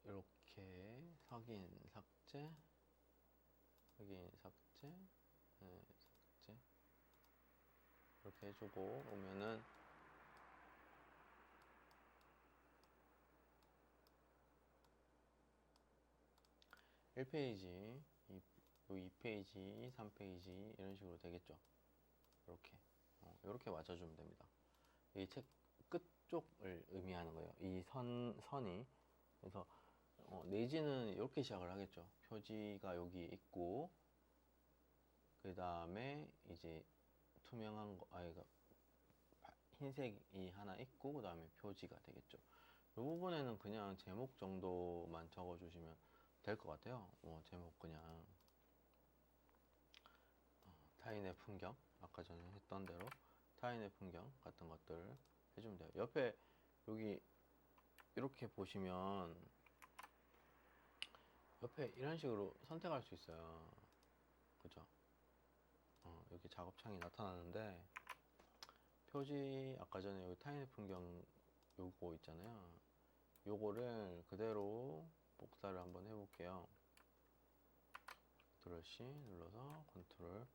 이렇게 확인 삭제, 확인 삭제, 네, 삭제 이렇게 해주고 오면은 1페이지, 2페이지, 3페이지 이런 식으로 되겠죠. 이렇게 맞춰주면 됩니다. 이 책 끝쪽을 의미하는 거예요. 이 선이. 그래서 내지는 이렇게 시작을 하겠죠. 표지가 여기 있고 그 다음에 이제 투명한 거, 흰색이 하나 있고 그 다음에 표지가 되겠죠. 이 부분에는 그냥 제목 정도만 적어주시면 될 것 같아요. 제목 그냥 타인의 풍경, 아까 전에 했던 대로 타인의 풍경 같은 것들 해주면 돼요. 옆에 여기 이렇게 보시면 옆에 이런 식으로 선택할 수 있어요. 그죠? 여기 작업창이 나타나는데 표지 아까 전에 여기 타인의 풍경 요거 있잖아요. 요거를 그대로 복사를 한번 해볼게요. 컨트롤 C 눌러서 컨트롤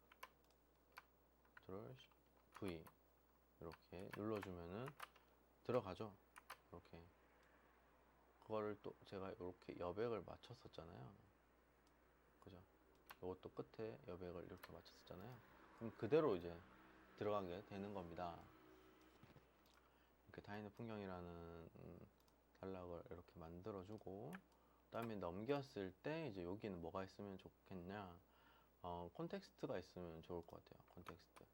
V 이렇게 눌러주면은 들어가죠. 이렇게 그거를 또 제가 이렇게 여백을 맞췄었잖아요. 그죠? 이것도 끝에 여백을 이렇게 맞췄었잖아요. 그럼 그대로 이제 들어가게 되는 겁니다. 이렇게 다니는 풍경이라는 단락을 이렇게 만들어주고 그 다음에 넘겼을 때 이제 여기는 뭐가 있으면 좋겠냐, 콘텍스트가 있으면 좋을 것 같아요. 콘텍스트,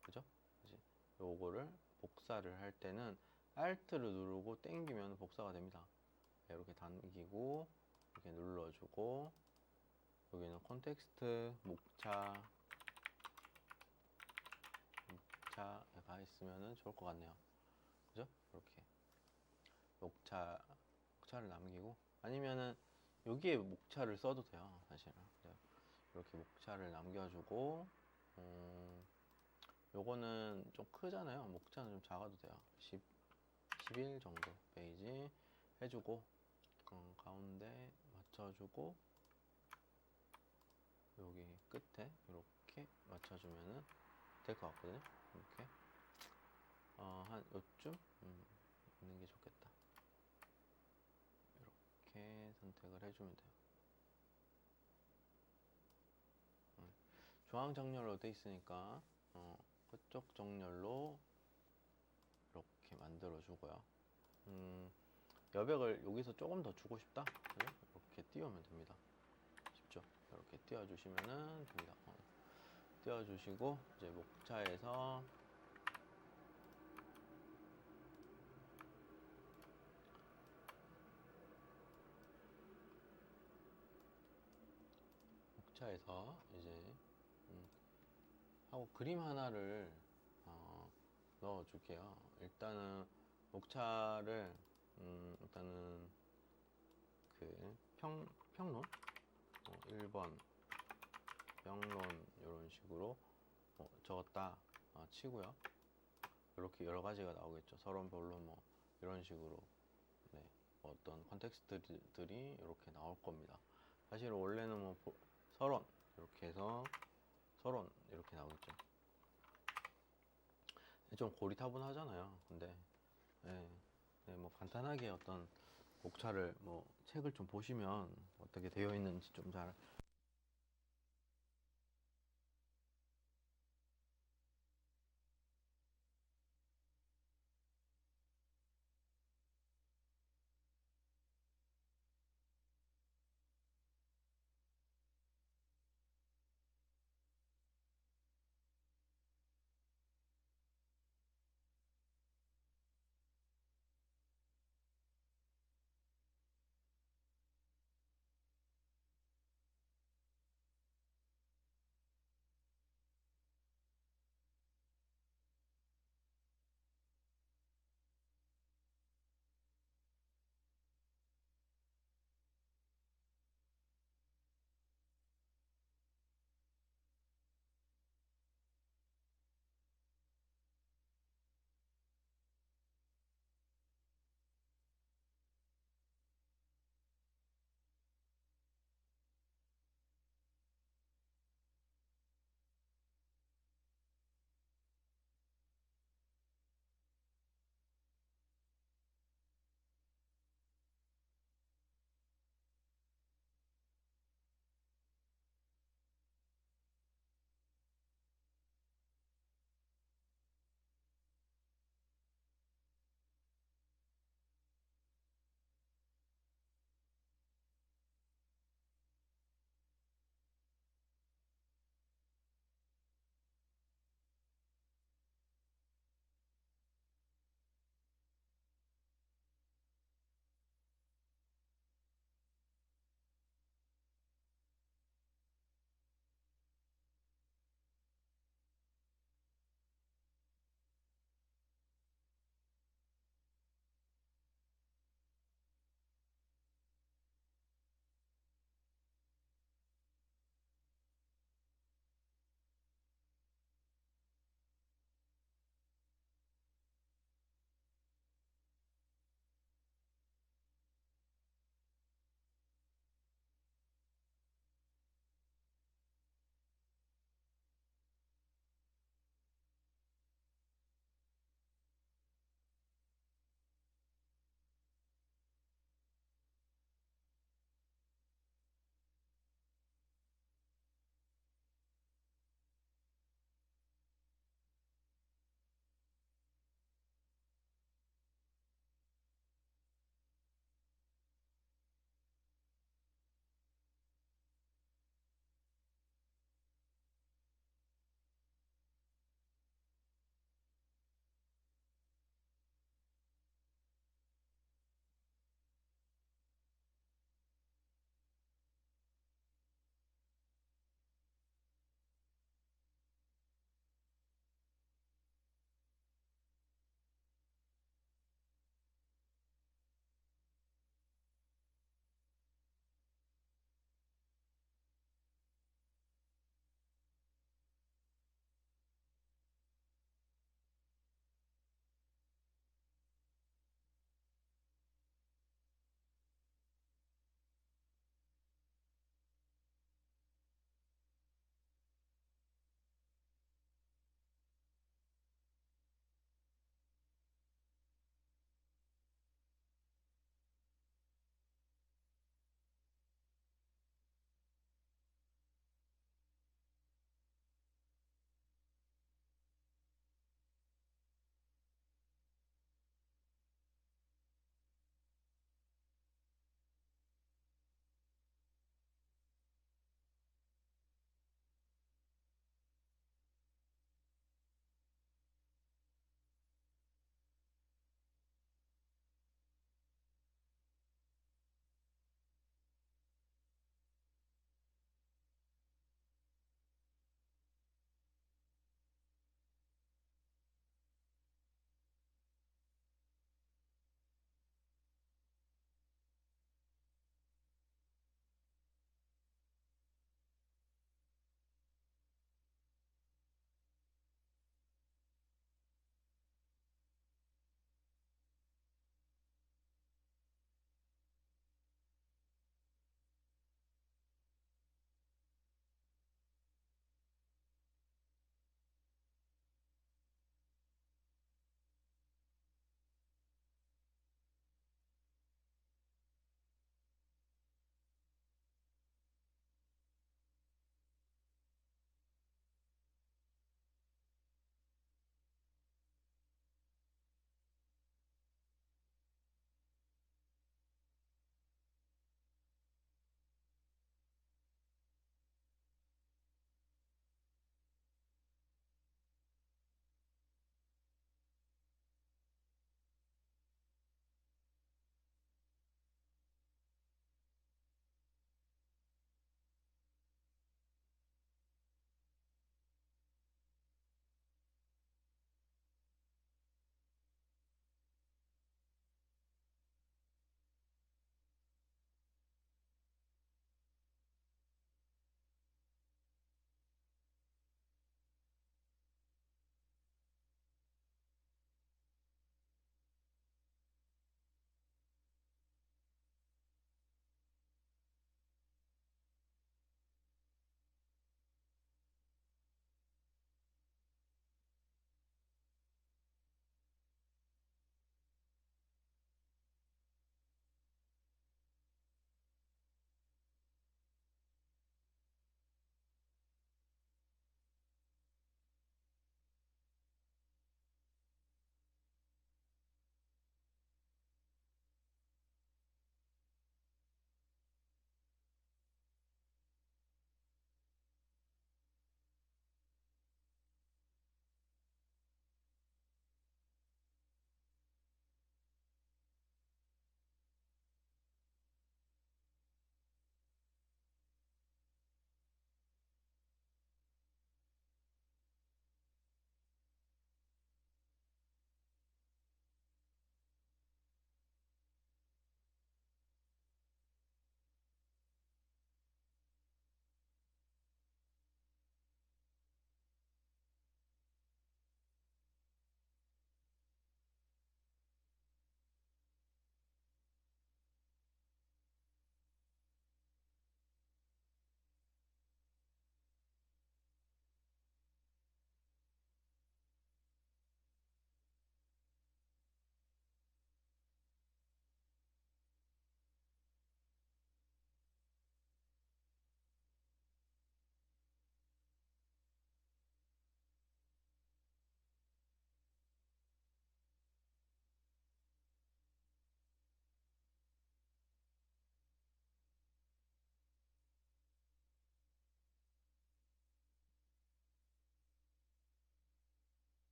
그죠? 이제 요거를 복사를 할 때는 Alt를 누르고 땡기면 복사가 됩니다. 이렇게 당기고 이렇게 눌러주고 여기는 콘텍스트 목차가 있으면 좋을 것 같네요. 그죠? 이렇게 목차를 남기고 아니면은 여기에 목차를 써도 돼요. 사실은 이렇게 목차를 남겨주고 요거는 좀 크잖아요. 목차는 좀 작아도 돼요. 11 정도 페이지 해주고 가운데 맞춰주고 여기 끝에 이렇게 맞춰주면은 될 것 같거든요. 이렇게 한 요쯤 있는 게 좋겠다. 이렇게 선택을 해주면 돼요. 중앙 정렬로 돼 있으니까 끝쪽 정렬로 이렇게 만들어 주고요. 여백을 여기서 조금 더 주고 싶다? 그죠? 이렇게 띄우면 됩니다. 쉽죠? 이렇게 띄워주시면은 됩니다. 띄워주시고 이제 목차에서 이제 하고 그림 하나를 넣어 줄게요. 일단은 목차를 일단은 그 평론 1번 평론 이런 식으로 적었다 치고요. 이렇게 여러 가지가 나오겠죠. 서론별로 뭐 이런 식으로 네, 어떤 컨텍스트들이 이렇게 나올 겁니다. 사실 원래는 뭐 서론 이렇게 해서 서론 이렇게 나오겠죠. 좀 고리타분하잖아요. 근데 네, 네, 뭐 간단하게 어떤 목차를 뭐 책을 좀 보시면 어떻게 되어 있는지 좀 잘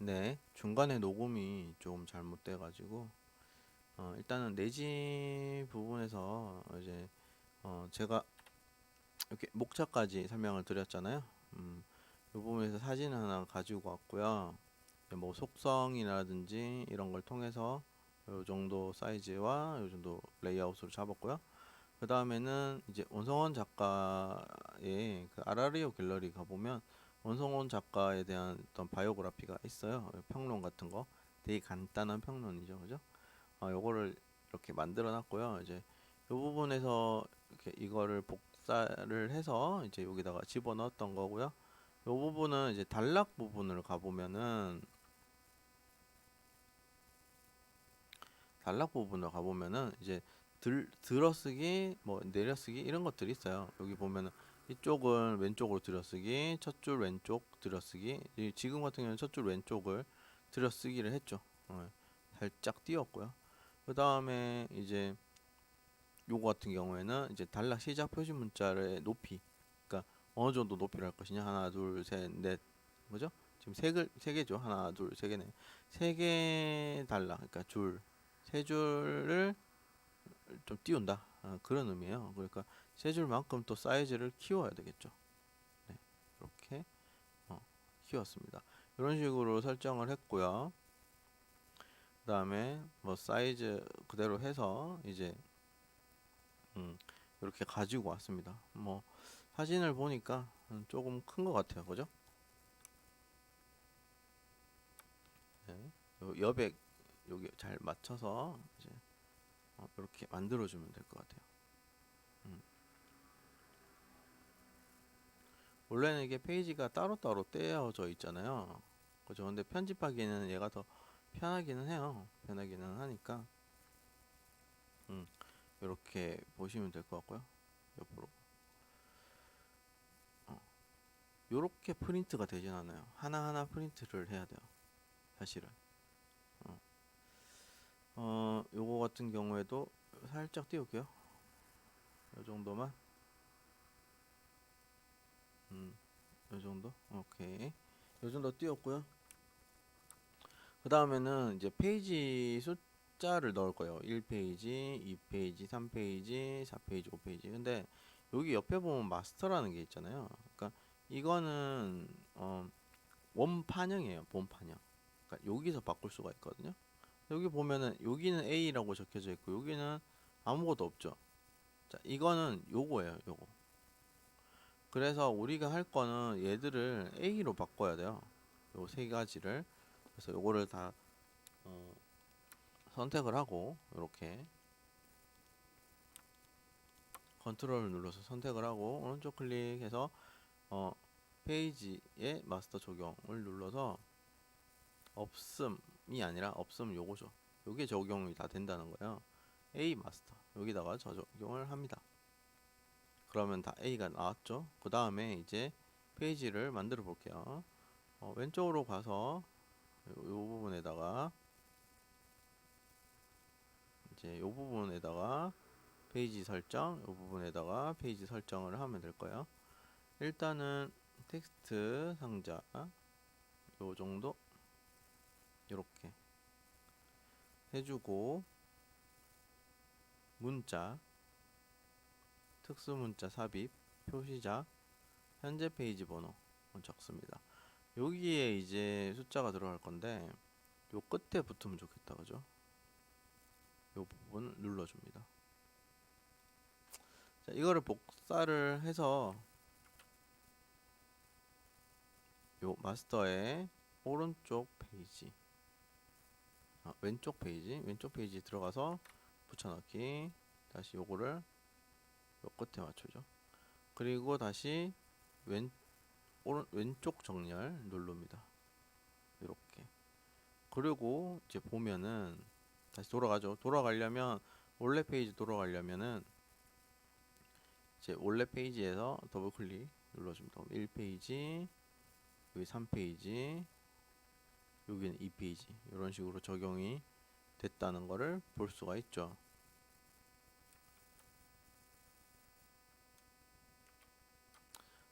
네, 중간에 녹음이 좀 잘못돼 가지고 일단은 내지 부분에서 이제 제가 이렇게 목차까지 설명을 드렸잖아요. 이 부분에서 사진을 하나 가지고 왔고요. 뭐 속성이라든지 이런 걸 통해서 요 정도 사이즈와 요 정도 레이아웃으로 잡았고요. 그 다음에는 이제 원성원 작가의 그 아라리오 갤러리 가보면 원성원 작가에 대한 어떤 바이오그래피가 있어요. 평론 같은 거. 되게 간단한 평론이죠. 그죠? 요거를 이렇게 만들어 놨고요. 이제 요 부분에서 이렇게 이거를 복사를 해서 이제 여기다가 집어 넣었던 거고요. 요 부분은 이제 단락 부분을 가보면은 이제 들어쓰기, 뭐 내려쓰기 이런 것들이 있어요. 여기 보면은 이쪽은 왼쪽으로 들어쓰기, 첫 줄 왼쪽 들어쓰기. 지금 같은 경우는 첫 줄 왼쪽을 들어쓰기를 했죠. 살짝 띄웠고요. 그 다음에 이제 요거 같은 경우에는 이제 단락 시작 표시 문자의 높이, 그러니까 어느 정도 높이를 할 것이냐. 하나, 둘, 셋, 넷, 뭐죠? 지금 세 개죠. 하나, 둘, 세 개네. 세 개 단락, 그러니까 세 줄을 좀 띄운다. 그런 의미예요. 그러니까 세 줄만큼 또 사이즈를 키워야 되겠죠. 네, 이렇게 키웠습니다. 이런 식으로 설정을 했고요. 그 다음에 뭐 사이즈 그대로 해서 이제 이렇게 가지고 왔습니다. 뭐 사진을 보니까 조금 큰 것 같아요. 그죠? 네, 요 여백 여기 잘 맞춰서 이제 이렇게 만들어주면 될 것 같아요. 음. 원래는 이게 페이지가 따로따로 떼어져 있잖아요. 그죠? 근데 편집하기에는 얘가 더 편하기는 해요. 편하기는 하니까 이렇게 보시면 될 것 같고요. 옆으로 이렇게 프린트가 되진 않아요. 하나하나 프린트를 해야 돼요. 사실은 요거 같은 경우에도 살짝 띄울게요. 요 정도만 요 정도? 오케이. 요 정도 띄웠고요. 그 다음에는 이제 페이지 숫자를 넣을 거예요. 1페이지, 2페이지, 3페이지, 4페이지, 5페이지. 근데 여기 옆에 보면 마스터라는 게 있잖아요. 그러니까 이거는 원판형이에요. 본판형. 그러니까 여기서 바꿀 수가 있거든요. 여기 보면은 여기는 A라고 적혀져 있고 여기는 아무것도 없죠. 자, 이거는 요거예요. 요거. 그래서 우리가 할 거는 얘들을 A로 바꿔야 돼요. 요 세 가지를. 그래서 요거를 다 선택을 하고 이렇게 컨트롤을 눌러서 선택을 하고 오른쪽 클릭해서 페이지에 마스터 적용을 눌러서 없음이 아니라 없음 요거죠. 요게 적용이 다 된다는 거예요. A 마스터 여기다가 적용을 합니다. 그러면 다 A가 나왔죠. 그 다음에 이제 페이지를 만들어 볼게요. 왼쪽으로 가서 요 부분에다가 이제 요 부분에다가 페이지 설정, 요 부분에다가 페이지 설정을 하면 될 거예요. 일단은 텍스트 상자 요 정도 이렇게 해주고 문자, 특수문자 삽입, 표시자, 현재 페이지 번호 적습니다. 여기에 이제 숫자가 들어갈 건데 요 끝에 붙으면 좋겠다. 그죠? 요 부분 눌러줍니다. 자, 이거를 복사를 해서 요 마스터의 오른쪽 페이지, 왼쪽 페이지 들어가서 붙여넣기. 다시 요거를 요 끝에 맞추죠. 그리고 다시 왼쪽 정렬 누릅니다. 이렇게. 그리고 이제 보면은 다시 돌아가죠. 돌아가려면 원래 페이지 돌아가려면은 이제 원래 페이지에서 더블 클릭 눌러줍니다. 1페이지, 여기 3페이지, 여기는 2페이지 이런 식으로 적용이 됐다는 거를 볼 수가 있죠.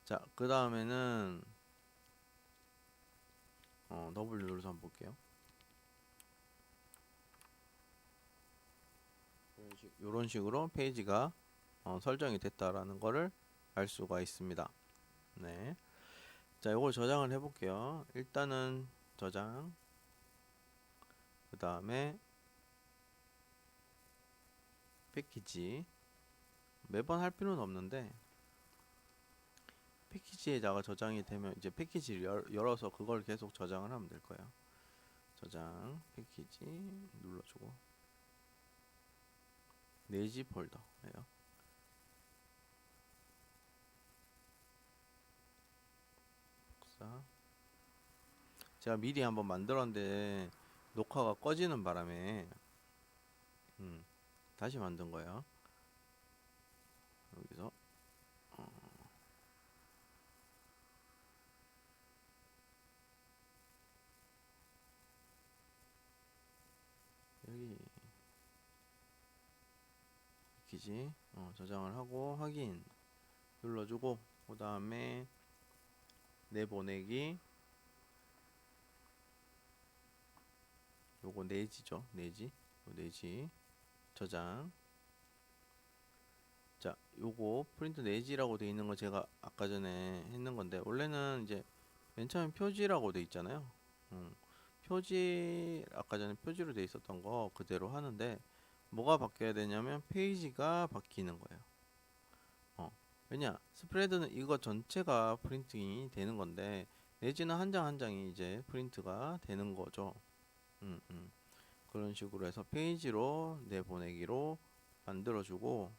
자, 그 다음에는 W 눌러서 한번 볼게요. 이런 식으로 페이지가 설정이 됐다라는 거를 알 수가 있습니다. 네. 자, 이걸 저장을 해볼게요. 일단은 저장, 그 다음에 패키지. 매번 할 필요는 없는데 패키지에다가 저장이 되면 이제 패키지를 열어서 그걸 계속 저장을 하면 될 거예요. 저장, 패키지 눌러주고 내지 폴더예요. 복사. 제가 미리 한번 만들었는데 녹화가 꺼지는 바람에 다시 만든 거예요. 여기서 여기 패키지 저장을 하고 확인 눌러주고 그 다음에 내보내기 요거 내지죠. 내지 저장. 자, 요거 프린트 내지라고 돼 있는 거 제가 아까 전에 했는 건데 원래는 이제 맨 처음에 표지라고 돼 있잖아요. 표지 아까 전에 표지로 돼 있었던 거 그대로 하는데 뭐가 바뀌어야 되냐면 페이지가 바뀌는 거예요. 왜냐 스프레드는 이거 전체가 프린팅이 되는 건데 내지는 한 장 한 장이 이제 프린트가 되는 거죠. 그런 식으로 해서 페이지로 내보내기로 만들어주고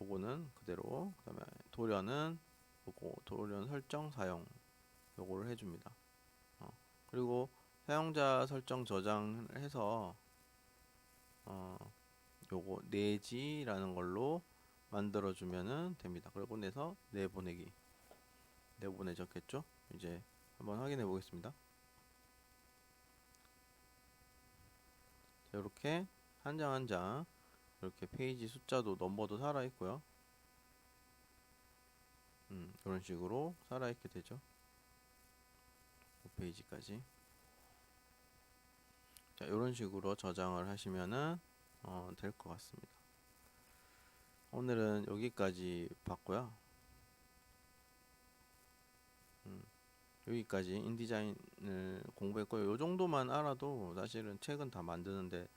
요거는 그대로 그 다음에 돌연은 요거 돌연 설정 사용 요거를 해줍니다. 그리고 사용자 설정 저장을 해서 요거 내지라는 걸로 만들어주면은 됩니다. 그리고 내서 내보내졌겠죠? 이제 한번 확인해 보겠습니다. 이렇게 한 장 한 장 이렇게 페이지 숫자도 넘버도 살아있고요. 이런 식으로 살아있게 되죠. 5페이지까지. 자, 이런 식으로 저장을 하시면은 될 것 같습니다. 오늘은 여기까지 봤고요. 여기까지 인디자인을 공부했고요. 요 정도만 알아도 사실은 책은 다 만드는데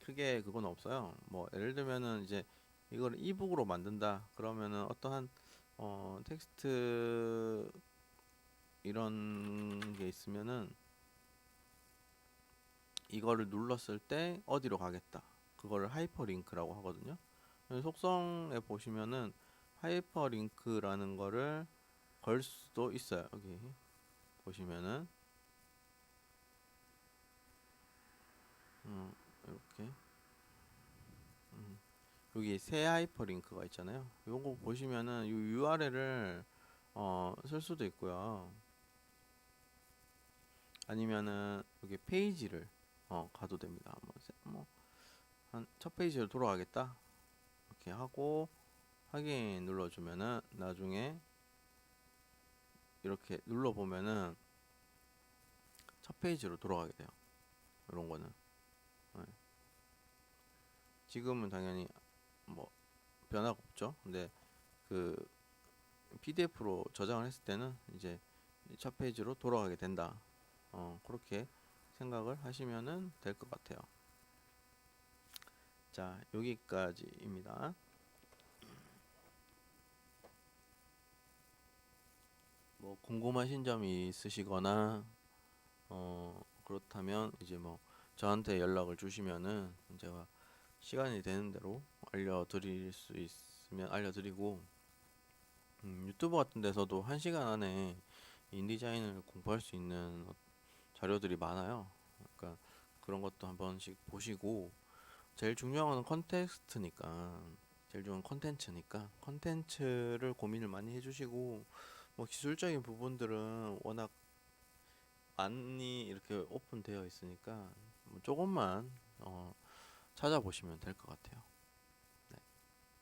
크게 그건 없어요. 뭐 예를 들면은 이제 이걸 이북으로 만든다 그러면은 어떠한 텍스트 이런 게 있으면은 이거를 눌렀을 때 어디로 가겠다 그거를 하이퍼링크라고 하거든요. 속성에 보시면은 하이퍼링크라는 거를 걸 수도 있어요. 여기 보시면은 이렇게 여기 새 하이퍼링크가 있잖아요. 요거 보시면은 이 URL을 쓸 수도 있고요. 아니면은 여기 페이지를 가도 됩니다. 뭐 한 첫 페이지로 돌아가겠다 이렇게 하고 확인 눌러주면은 나중에 이렇게 눌러보면은 첫 페이지로 돌아가게 돼요. 이런 거는 지금은 당연히 뭐 변화가 없죠. 근데 그 PDF로 저장을 했을 때는 이제 첫 페이지로 돌아가게 된다. 그렇게 생각을 하시면은 될 것 같아요. 자, 여기까지입니다. 뭐 궁금하신 점이 있으시거나 그렇다면 이제 뭐 저한테 연락을 주시면은 제가 시간이 되는 대로 알려드릴 수 있으면 알려드리고 유튜브 같은 데서도 1시간 안에 인디자인을 공부할 수 있는 자료들이 많아요. 그러니까 그런 것도 한 번씩 보시고 제일 중요한 건 컨텍스트니까 제일 중요한 컨텐츠니까 컨텐츠를 고민을 많이 해주시고 뭐 기술적인 부분들은 워낙 많이 이렇게 오픈되어 있으니까 뭐 조금만 찾아보시면 될 것 같아요.